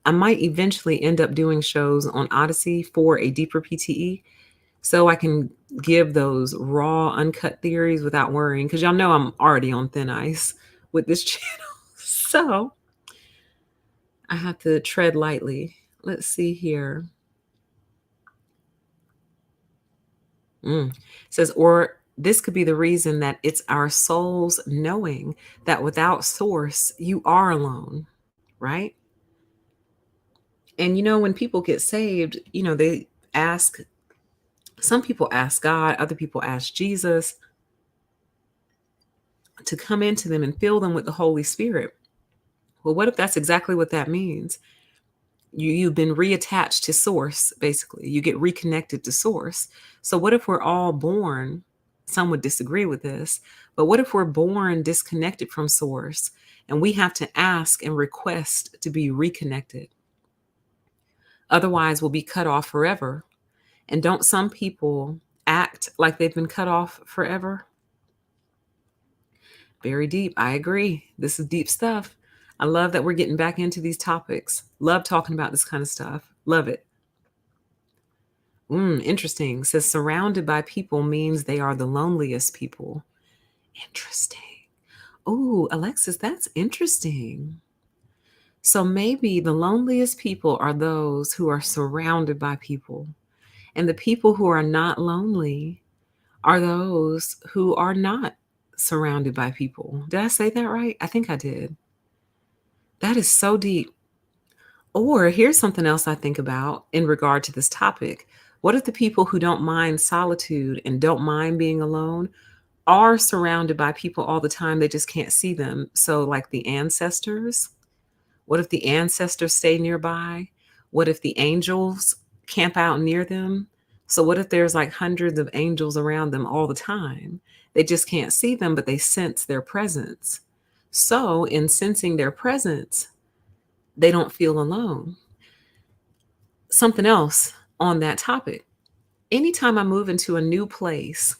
eventually end up doing shows on Odyssey for a deeper PTE, so I can give those raw, uncut theories without worrying, because y'all know I'm already on thin ice with this channel. So I have to tread lightly. Let's see here. It says, or this could be the reason that it's our souls knowing that without source, you are alone, right? And when people get saved, they ask, some people ask God, other people ask Jesus to come into them and fill them with the Holy Spirit. Well, what if that's exactly what that means? You've been reattached to source, basically. You get reconnected to source. So what if we're all born, some would disagree with this, but what if we're born disconnected from source and we have to ask and request to be reconnected? Otherwise, we'll be cut off forever. And don't some people act like they've been cut off forever? Very deep. I agree. This is deep stuff. I love that we're getting back into these topics. Love talking about this kind of stuff. Love it. Interesting. Says surrounded by people means they are the loneliest people. Interesting. Oh, Alexis, that's interesting. So maybe the loneliest people are those who are surrounded by people. And the people who are not lonely are those who are not surrounded by people. Did I say that right? I think I did. That is so deep. Or here's something else I think about in regard to this topic. What if the people who don't mind solitude and don't mind being alone are surrounded by people all the time? They just can't see them. So like the ancestors, what if the ancestors stay nearby? What if the angels camp out near them? So what if there's like hundreds of angels around them all the time? They just can't see them, but they sense their presence. So in sensing their presence, they don't feel alone. Something else on that topic. anytime I move into a new place,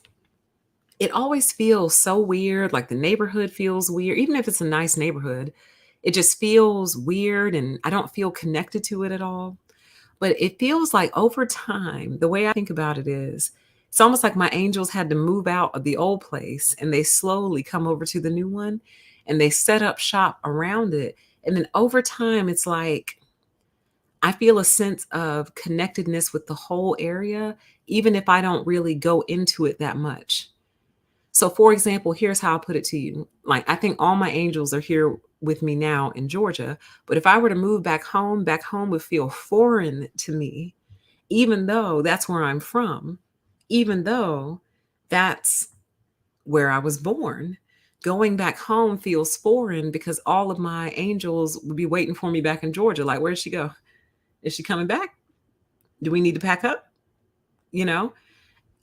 it always feels so weird. Like the neighborhood feels weird. Even if it's a nice neighborhood, it just feels weird and I don't feel connected to it at all. But it feels like over time, the way I think about it is, it's almost like my angels had to move out of the old place and they slowly come over to the new one and they set up shop around it. And then over time, it's like I feel a sense of connectedness with the whole area, even if I don't really go into it that much. So, for example, here's how I'll put it to you. Like, I think all my angels are here with me now in Georgia. But if I were to move back home would feel foreign to me, even though that's where I'm from, even though that's where I was born. Going back home feels foreign because all of my angels would be waiting for me back in Georgia. Like, where'd she go? Is she coming back? Do we need to pack up? You know?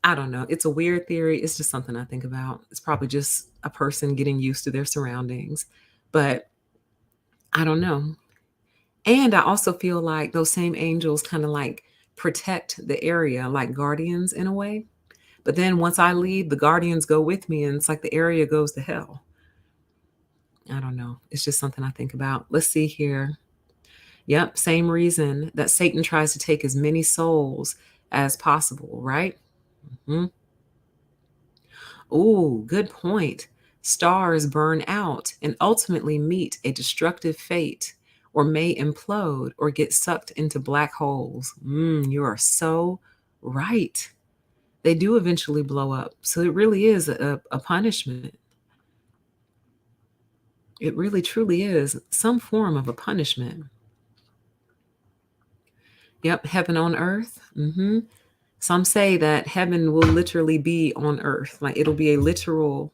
I don't know. It's a weird theory. It's just something I think about. It's probably just a person getting used to their surroundings. But I don't know. And I also feel like those same angels kind of like protect the area, like guardians in a way. But then once I leave, the guardians go with me, and it's like the area goes to hell. I don't know. It's just something I think about. Let's see here. Yep, same reason that Satan tries to take as many souls as possible, right? Mhm. Ooh, good point. Stars burn out and ultimately meet a destructive fate, or may implode or get sucked into black holes. You are so right. They do eventually blow up. So it really is a punishment. It really truly is some form of a punishment. Yep, heaven on earth. Some say that heaven will literally be on earth. Like it'll be a literal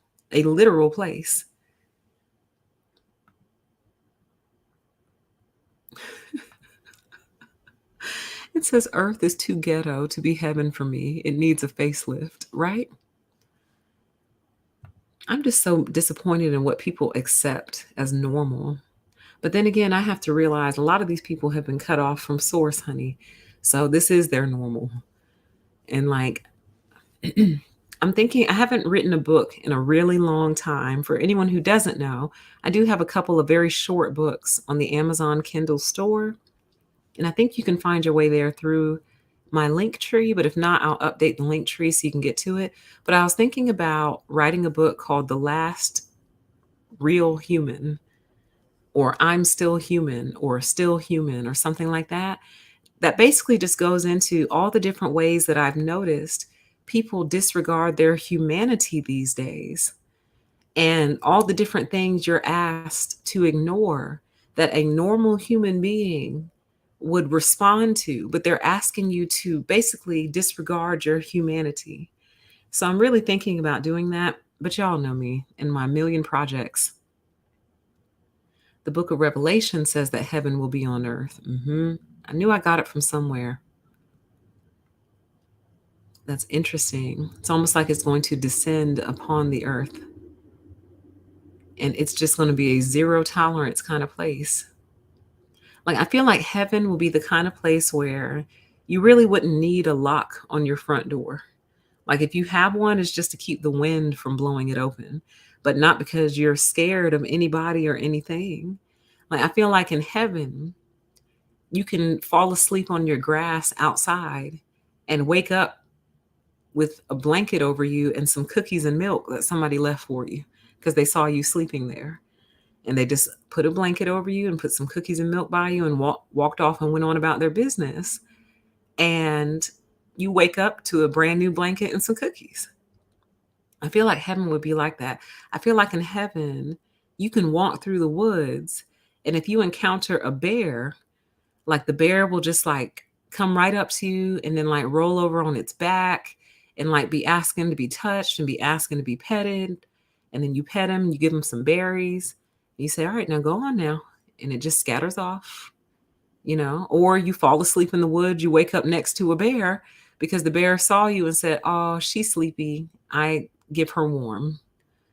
place. It says earth is too ghetto to be heaven for me. It needs a facelift, right? I'm just so disappointed in what people accept as normal. But then again, I have to realize a lot of these people have been cut off from source, honey. So this is their normal. And like, I'm thinking, I haven't written a book in a really long time. For anyone who doesn't know, I do have a couple of very short books on the Amazon Kindle store. And I think you can find your way there through my link tree. But if not, I'll update the link tree so you can get to it. But I was thinking about writing a book called The Last Real Human, or I'm Still Human, or Still Human, or something like that. That basically just goes into all the different ways that I've noticed people disregard their humanity these days, and all the different things you're asked to ignore that a normal human being would respond to, but they're asking you to basically disregard your humanity. So I'm really thinking about doing that, but y'all know me and my million projects. The book of Revelation says that heaven will be on earth. I knew I got it from somewhere. That's interesting. It's almost like it's going to descend upon the earth. And it's just going to be a zero tolerance kind of place. Like, I feel like heaven will be the kind of place where you really wouldn't need a lock on your front door. Like, if you have one, it's just to keep the wind from blowing it open, but not because you're scared of anybody or anything. Like, I feel like in heaven, you can fall asleep on your grass outside and wake up with a blanket over you and some cookies and milk that somebody left for you because they saw you sleeping there. And they just put a blanket over you and put some cookies and milk by you and walked off and went on about their business. And you wake up to a brand new blanket and some cookies. I feel like heaven would be like that. I feel like in heaven, you can walk through the woods, and if you encounter a bear, like the bear will just like come right up to you and then like roll over on its back and like be asking to be touched and be asking to be petted. And then you pet him, you give him some berries. And you say, all right, now go on now. And it just scatters off, or you fall asleep in the woods, you wake up next to a bear because the bear saw you and said, oh, she's sleepy. I give her warm.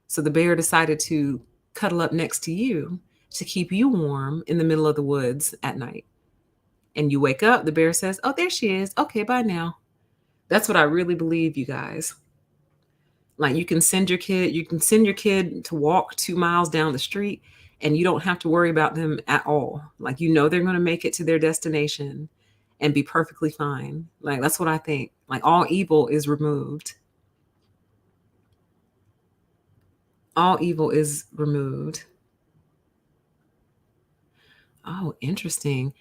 So the bear decided to cuddle up next to you to keep you warm in the middle of the woods at night. And you wake up, the bear says, oh, there she is. Okay, bye now. That's what I really believe, you guys. Like you can send your kid to walk 2 miles down the street and you don't have to worry about them at all. Like, you know, they're going to make it to their destination and be perfectly fine. Like, that's what I think. Like, all evil is removed. All evil is removed. Oh, interesting.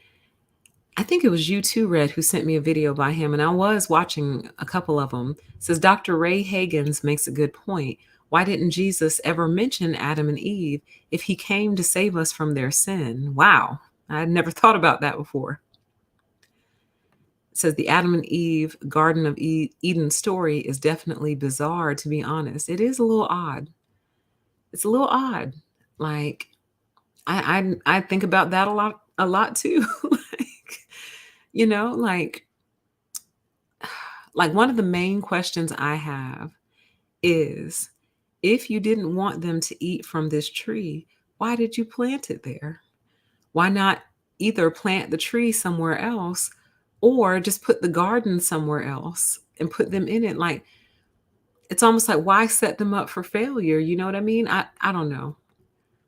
I think it was you too, Red, who sent me a video by him, and I was watching a couple of them. It says Dr. Ray Hagins makes a good point. Why didn't Jesus ever mention Adam and Eve if he came to save us from their sin? Wow, I had never thought about that before. It says the Adam and Eve Garden of Eden story is definitely bizarre, to be honest. It is a little odd. It's a little odd. Like, I think about that a lot too. Like, you know, like one of the main questions I have is, if you didn't want them to eat from this tree, why did you plant it there? Why not either plant the tree somewhere else or just put the garden somewhere else and put them in it? Like, it's almost like, why set them up for failure? You know what I mean? I don't know.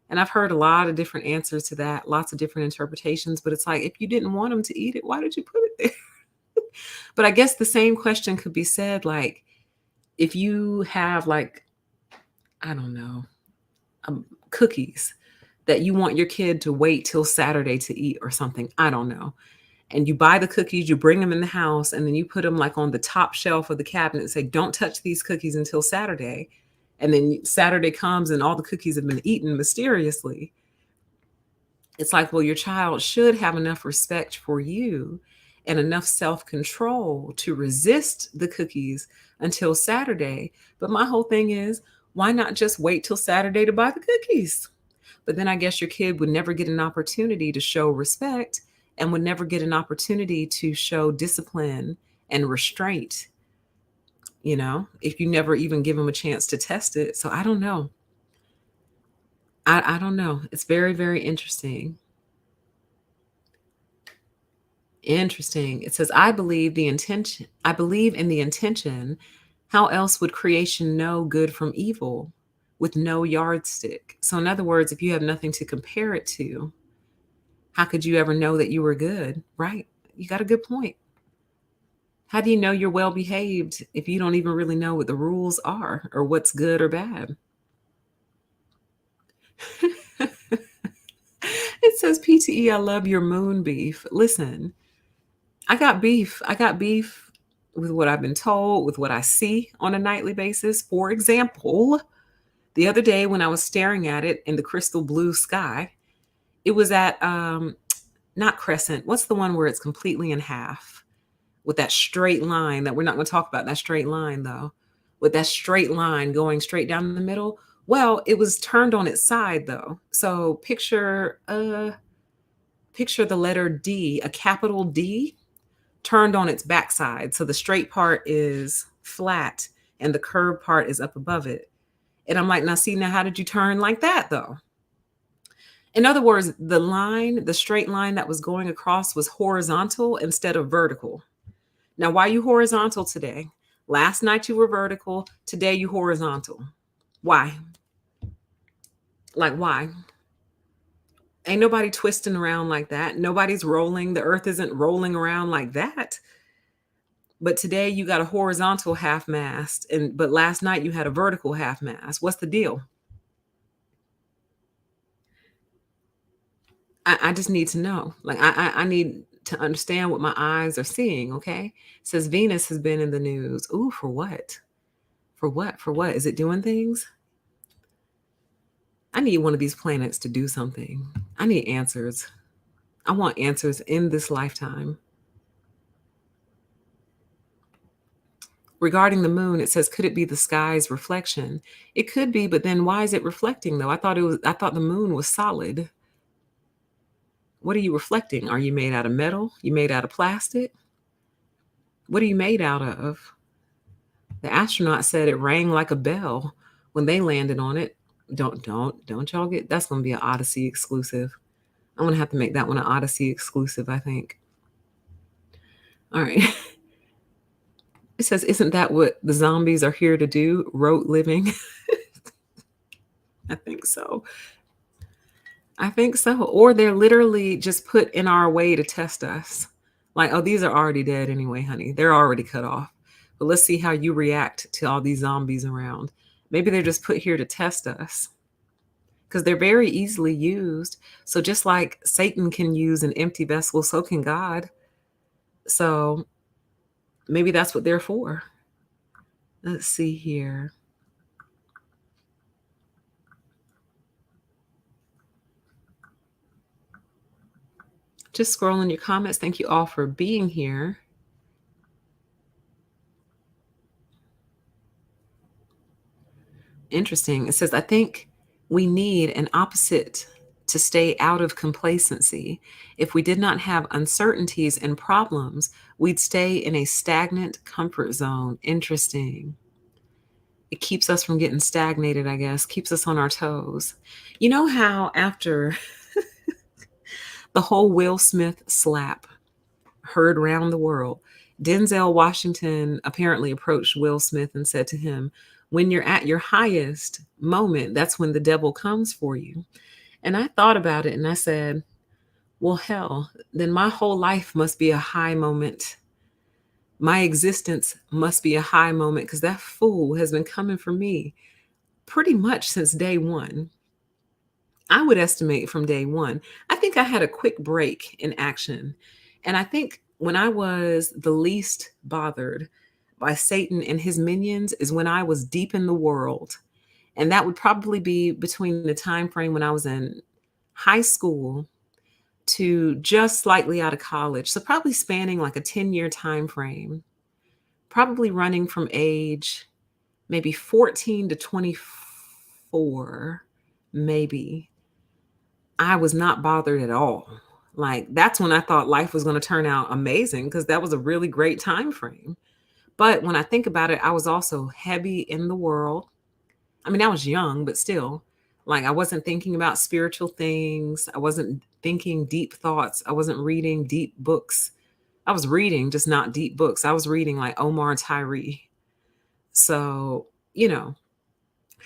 And I've heard a lot of different answers to that, lots of different interpretations, but it's like, if you didn't want them to eat it, why did you put it there? But I guess the same question could be said, like, if you have, like, I don't know, cookies that you want your kid to wait till Saturday to eat or something, I don't know. And you buy the cookies, you bring them in the house, and then you put them like on the top shelf of the cabinet and say, don't touch these cookies until Saturday. And then Saturday comes and all the cookies have been eaten mysteriously. It's like, well, your child should have enough respect for you and enough self-control to resist the cookies until Saturday. But my whole thing is, why not just wait till Saturday to buy the cookies? But then I guess your kid would never get an opportunity to show respect and would never get an opportunity to show discipline and restraint, you know, if you never even give them a chance to test it. So I don't know. I don't know. It's very, very interesting. Interesting. It says, I believe the intention, I believe in the intention. How else would creation know good from evil with no yardstick? So, in other words, if you have nothing to compare it to, how could you ever know that you were good? Right? You got a good point. How do you know you're well behaved if you don't even really know what the rules are or what's good or bad? It says, PTE, I love your moon beef. Listen, I got beef. I got beef with what I've been told, with what I see on a nightly basis. For example, the other day when I was staring at it in the crystal blue sky, it was at not crescent. What's the one where it's completely in half with that straight line that we're not going to talk about, that straight line though, with that straight line going straight down the middle? Well, it was turned on its side though. So picture the letter D, a capital D turned on its backside. So the straight part is flat and the curved part is up above it. And I'm like, now see, now how did you turn like that though? In other words, the line, the straight line that was going across was horizontal instead of vertical. Now, why are you horizontal today? Last night you were vertical. Today you horizontal. Why? Like, why? Ain't nobody twisting around like that. Nobody's rolling. The earth isn't rolling around like that. But today you got a horizontal half mast, but last night you had a vertical half mast. What's the deal? I just need to know. Like, I need to understand what my eyes are seeing. Okay. It says Venus has been in the news. Ooh, for what? For what? For what? Is it doing things? I need one of these planets to do something. I need answers. I want answers in this lifetime. Regarding the moon, it says, could it be the sky's reflection? It could be, but then why is it reflecting though? I thought the moon was solid. What are you reflecting? Are you made out of metal? You made out of plastic? What are you made out of? The astronaut said it rang like a bell when they landed on it. Don't y'all get, that's gonna be an Odyssey exclusive. I'm gonna have to make that one an Odyssey exclusive, I think. All right. It says, "Isn't that what the zombies are here to do? Rote living?" I think so. I think so. Or they're literally just put in our way to test us. Like, oh, these are already dead anyway, honey. They're already cut off. But let's see how you react to all these zombies around. Maybe they're just put here to test us because they're very easily used. So just like Satan can use an empty vessel, so can God. So maybe that's what they're for. Let's see here. Just scrolling your comments. Thank you all for being here. Interesting. It says, I think we need an opposite to stay out of complacency. If we did not have uncertainties and problems, we'd stay in a stagnant comfort zone. Interesting. It keeps us from getting stagnated, I guess, keeps us on our toes. You know how after the whole Will Smith slap heard round the world, Denzel Washington apparently approached Will Smith and said to him, when you're at your highest moment, that's when the devil comes for you. And I thought about it and I said, well, hell, then my whole life must be a high moment. My existence must be a high moment because that fool has been coming for me pretty much since day one. I would estimate from day one. I think I had a quick break in action. And I think when I was the least bothered by Satan and his minions is when I was deep in the world. And that would probably be between the time frame when I was in high school to just slightly out of college. So probably spanning like a 10-year time frame, probably running from age maybe 14 to 24, maybe. I was not bothered at all. Like that's when I thought life was going to turn out amazing because that was a really great time frame. But when I think about it, I was also heavy in the world. I mean, I was young, but still, like I wasn't thinking about spiritual things. I wasn't thinking deep thoughts. I wasn't reading deep books. I was reading, just not deep books. I was reading like Omar Tyree. So,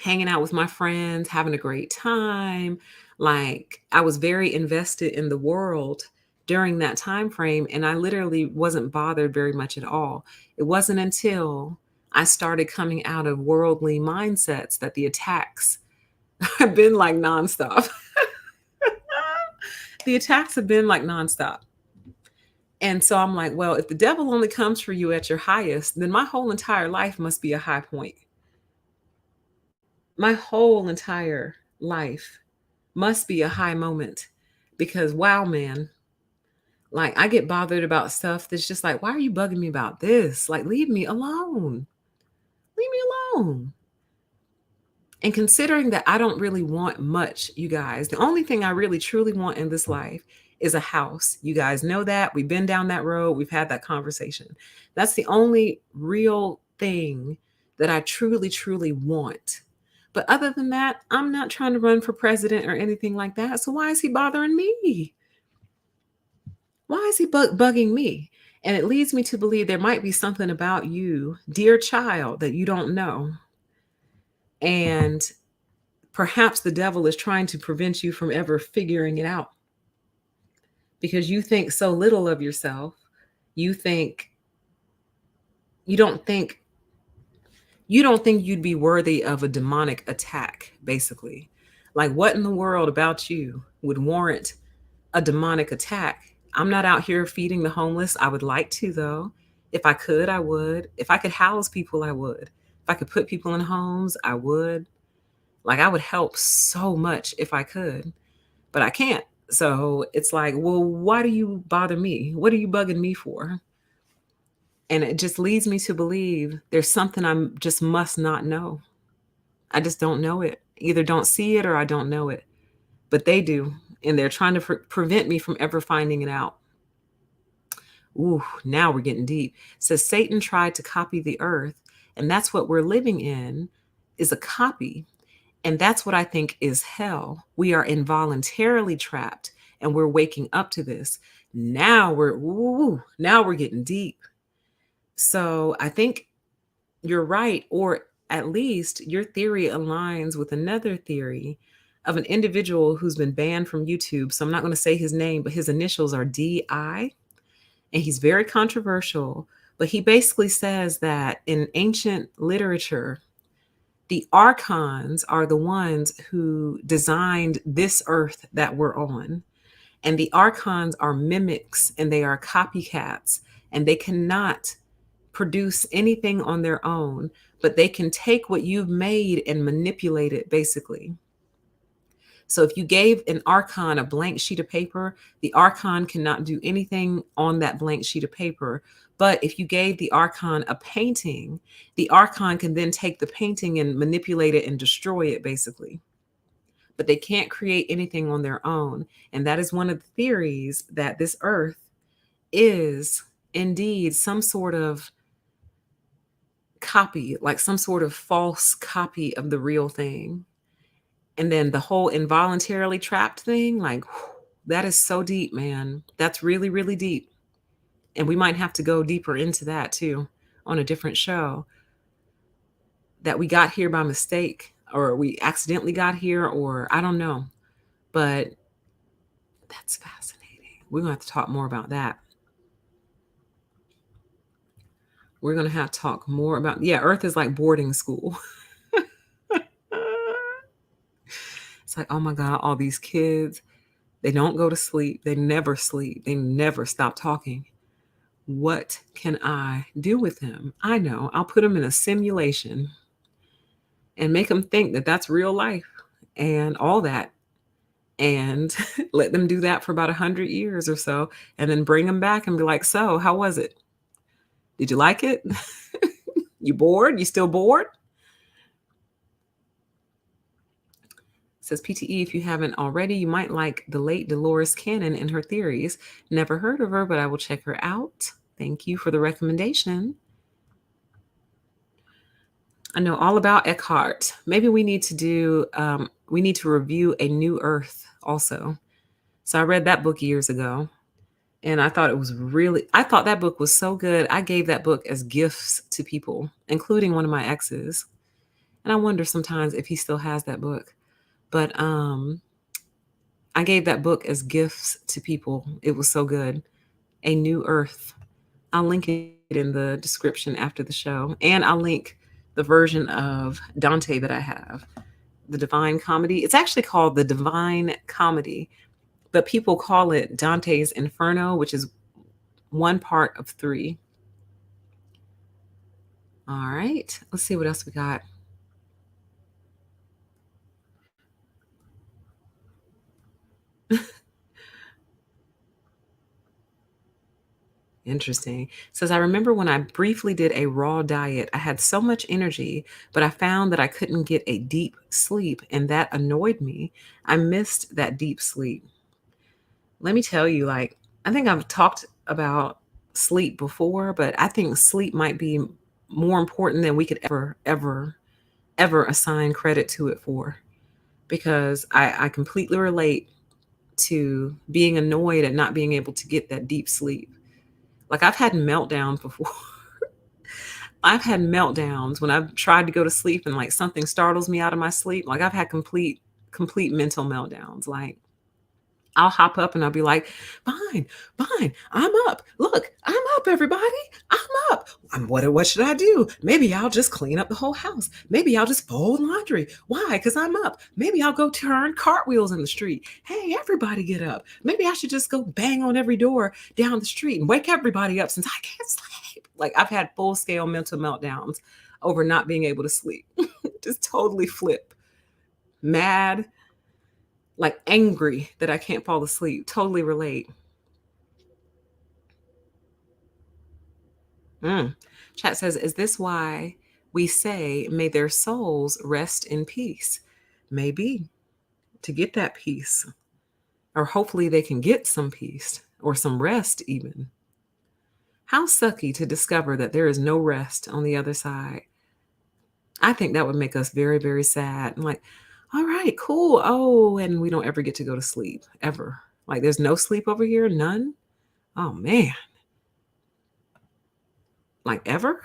hanging out with my friends, having a great time. Like I was very invested in the world during that time frame and I literally wasn't bothered very much at all. It wasn't until I started coming out of worldly mindsets that the attacks have been like nonstop. The attacks have been like nonstop. And so I'm like, well, if the devil only comes for you at your highest, then my whole entire life must be a high point. My whole entire life must be a high moment because wow, man, like I get bothered about stuff that's just like, why are you bugging me about this? Like, leave me alone. Leave me alone. And considering that I don't really want much, you guys, the only thing I really truly want in this life is a house. You guys know that. We've been down that road. We've had that conversation. That's the only real thing that I truly, truly want. But other than that, I'm not trying to run for president or anything like that. So why is he bothering me? Why is he bugging me? And it leads me to believe there might be something about you, dear child, that you don't know. And perhaps the devil is trying to prevent you from ever figuring it out because you think so little of yourself. You think you don't think you'd be worthy of a demonic attack, basically. Like what in the world about you would warrant a demonic attack? I'm not out here feeding the homeless. I would like to though. If I could, I would. If I could house people, I would. If I could put people in homes, I would. Like I would help so much if I could, but I can't. So it's like, well, why do you bother me? What are you bugging me for? And it just leads me to believe there's something I just must not know. I just don't know it. Either don't see it or I don't know it. But they do. And they're trying to prevent me from ever finding it out. Ooh, now we're getting deep. It says Satan tried to copy the earth. And that's what we're living in is a copy. And that's what I think is hell. We are involuntarily trapped and we're waking up to this. Now we're getting deep. So I think you're right, or at least your theory aligns with another theory of an individual who's been banned from YouTube. So I'm not going to say his name, but his initials are DI, and he's very controversial. But he basically says that in ancient literature, the archons are the ones who designed this earth that we're on. And the archons are mimics and they are copycats, and they cannot produce anything on their own, but they can take what you've made and manipulate it, basically. So if you gave an archon a blank sheet of paper, the archon cannot do anything on that blank sheet of paper. But if you gave the archon a painting, the archon can then take the painting and manipulate it and destroy it, basically. But they can't create anything on their own. And that is one of the theories, that this earth is indeed some sort of copy, like some sort of false copy of the real thing. And then the whole involuntarily trapped thing, like, whew, that is so deep, man. That's really, really deep. And we might have to go deeper into that too on a different show. That we got here by mistake, or we accidentally got here, or I don't know. But that's fascinating. We're going to have to talk more about that. We're going to have to talk more about, yeah, Earth is like boarding school. It's like, oh my God, all these kids, they don't go to sleep. They never sleep. They never stop talking. What can I do with them? I know. I'll put them in a simulation and make them think that that's real life and all that. And let them do that for about 100 years or so, and then bring them back and be like, so how was it? Did you like it? You bored? You still bored? Says PTE, if you haven't already, you might like the late Dolores Cannon and her theories. Never heard of her, but I will check her out. Thank you for the recommendation. I know all about Eckhart. Maybe we need to review A New Earth also. So I read that book years ago, and I thought that book was so good. I gave that book as gifts to people, including one of my exes. And I wonder sometimes if he still has that book. But I gave that book as gifts to people. It was so good. A New Earth. I'll link it in the description after the show. And I'll link the version of Dante that I have, the Divine Comedy. It's actually called the Divine Comedy, but people call it Dante's Inferno, which is one part of 3. All right. Let's see what else we got. Interesting. Says, I remember when I briefly did a raw diet, I had so much energy, but I found that I couldn't get a deep sleep, and that annoyed me. I missed that deep sleep. Let me tell you, like, I think I've talked about sleep before, but I think sleep might be more important than we could ever assign credit to it for, because I completely relate to being annoyed at not being able to get that deep sleep. Like, I've had meltdowns before. I've had meltdowns when I've tried to go to sleep and like something startles me out of my sleep. Like, I've had complete mental meltdowns. Like, I'll hop up and I'll be like, fine, I'm up. Look, I'm up, everybody. I'm up. What should I do? Maybe I'll just clean up the whole house. Maybe I'll just fold laundry. Why? Because I'm up. Maybe I'll go turn cartwheels in the street. Hey, everybody get up. Maybe I should just go bang on every door down the street and wake everybody up since I can't sleep. Like, I've had full scale mental meltdowns over not being able to sleep. Just totally flip. Mad, like angry that I can't fall asleep. Totally relate. Chat says, is this why we say, may their souls rest in peace? Maybe, to get that peace. Or hopefully they can get some peace or some rest even. How sucky to discover that there is no rest on the other side. I think that would make us very, very sad. I'm like, all right, cool. Oh, and we don't ever get to go to sleep, ever. Like, there's no sleep over here, none. Oh, man. like ever.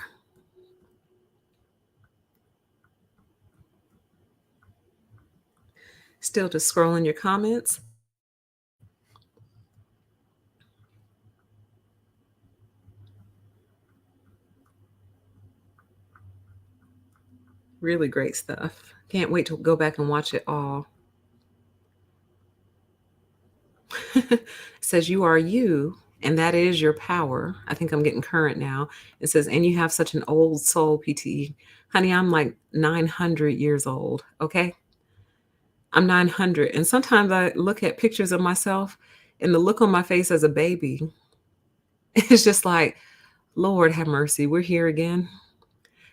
Still just scrolling your comments. Really great stuff. Can't wait to go back and watch it all. It says you are you, and that is your power. I think I'm getting current now. It says, and you have such an old soul, PTE. Honey, I'm like 900 years old. Okay. I'm 900. And sometimes I look at pictures of myself and the look on my face as a baby, it's just like, Lord have mercy. We're here again.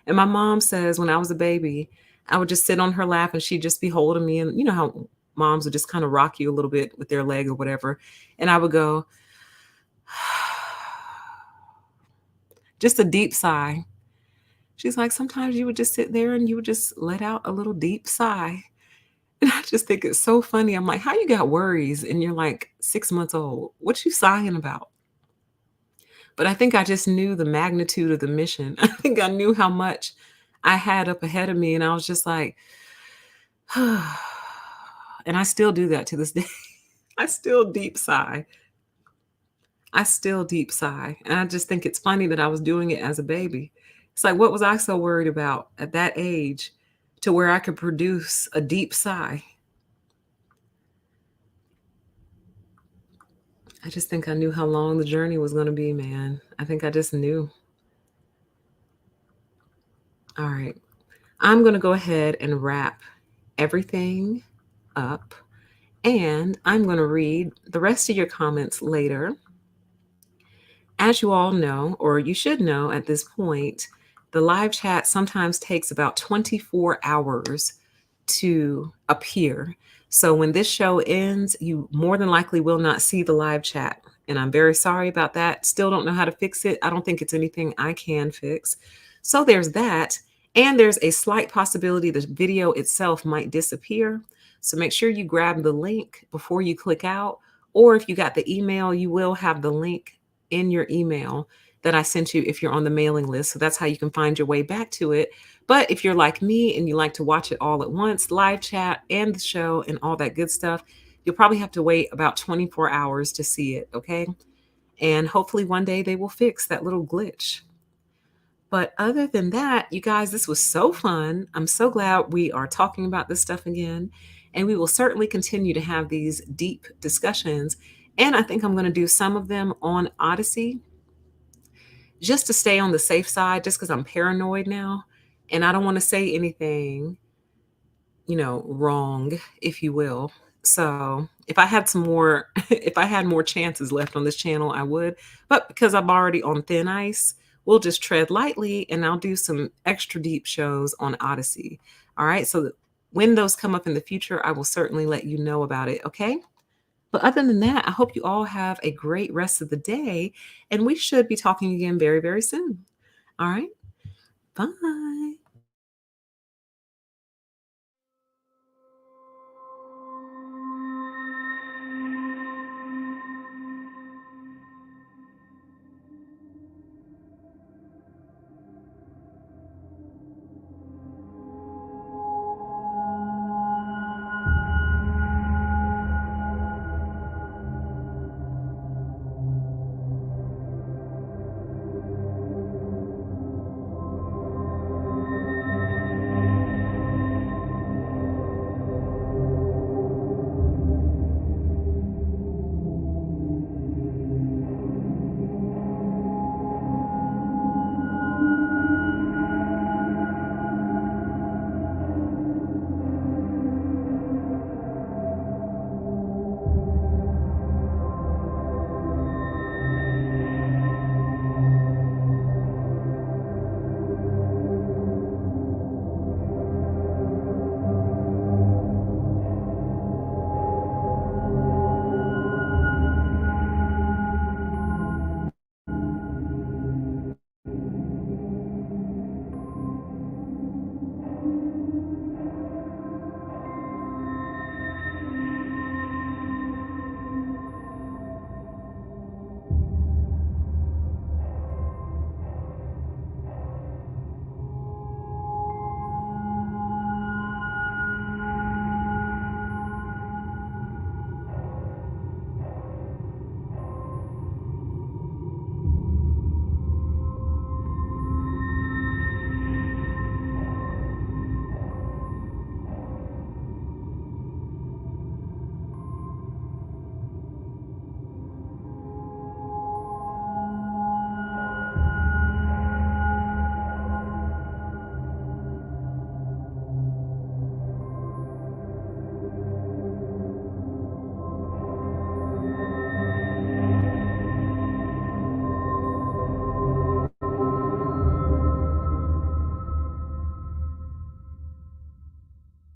And my mom says when I was a baby, I would just sit on her lap and she'd just be holding me. And you know how moms would just kind of rock you a little bit with their leg or whatever. And I would go, just a deep sigh. She's like, sometimes you would just sit there and you would just let out a little deep sigh. And I just think it's so funny. I'm like, how you got worries and you're like 6 months old? What you sighing about? But I think I just knew the magnitude of the mission. I think I knew how much I had up ahead of me. And I was just like, and I still do that to this day. I still deep sigh. I still deep sigh. And I just think it's funny that I was doing it as a baby. It's like, what was I so worried about at that age to where I could produce a deep sigh? I just think I knew how long the journey was going to be, man. I think I just knew. All right. I'm going to go ahead and wrap everything up. And I'm going to read the rest of your comments later. As you all know, or you should know at this point, the live chat sometimes takes about 24 hours to appear. So when this show ends, you more than likely will not see the live chat. And I'm very sorry about that. Still don't know how to fix it. I don't think it's anything I can fix. So there's that. And there's a slight possibility the video itself might disappear. So make sure you grab the link before you click out. Or if you got the email, you will have the link in your email that I sent you if you're on the mailing list. So that's how you can find your way back to it. But if you're like me and you like to watch it all at once, live chat and the show and all that good stuff, you'll probably have to wait about 24 hours to see it. Okay. And hopefully one day they will fix that little glitch. But other than that, you guys, this was so fun. I'm so glad we are talking about this stuff again. And we will certainly continue to have these deep discussions. And I think I'm going to do some of them on Odyssey just to stay on the safe side, just because I'm paranoid now. And I don't want to say anything, wrong, if you will. So if I had some more, if I had more chances left on this channel, I would. But because I'm already on thin ice, we'll just tread lightly and I'll do some extra deep shows on Odyssey. All right. So that when those come up in the future, I will certainly let you know about it. Okay. But other than that, I hope you all have a great rest of the day. And we should be talking again very, very soon. All right. Bye.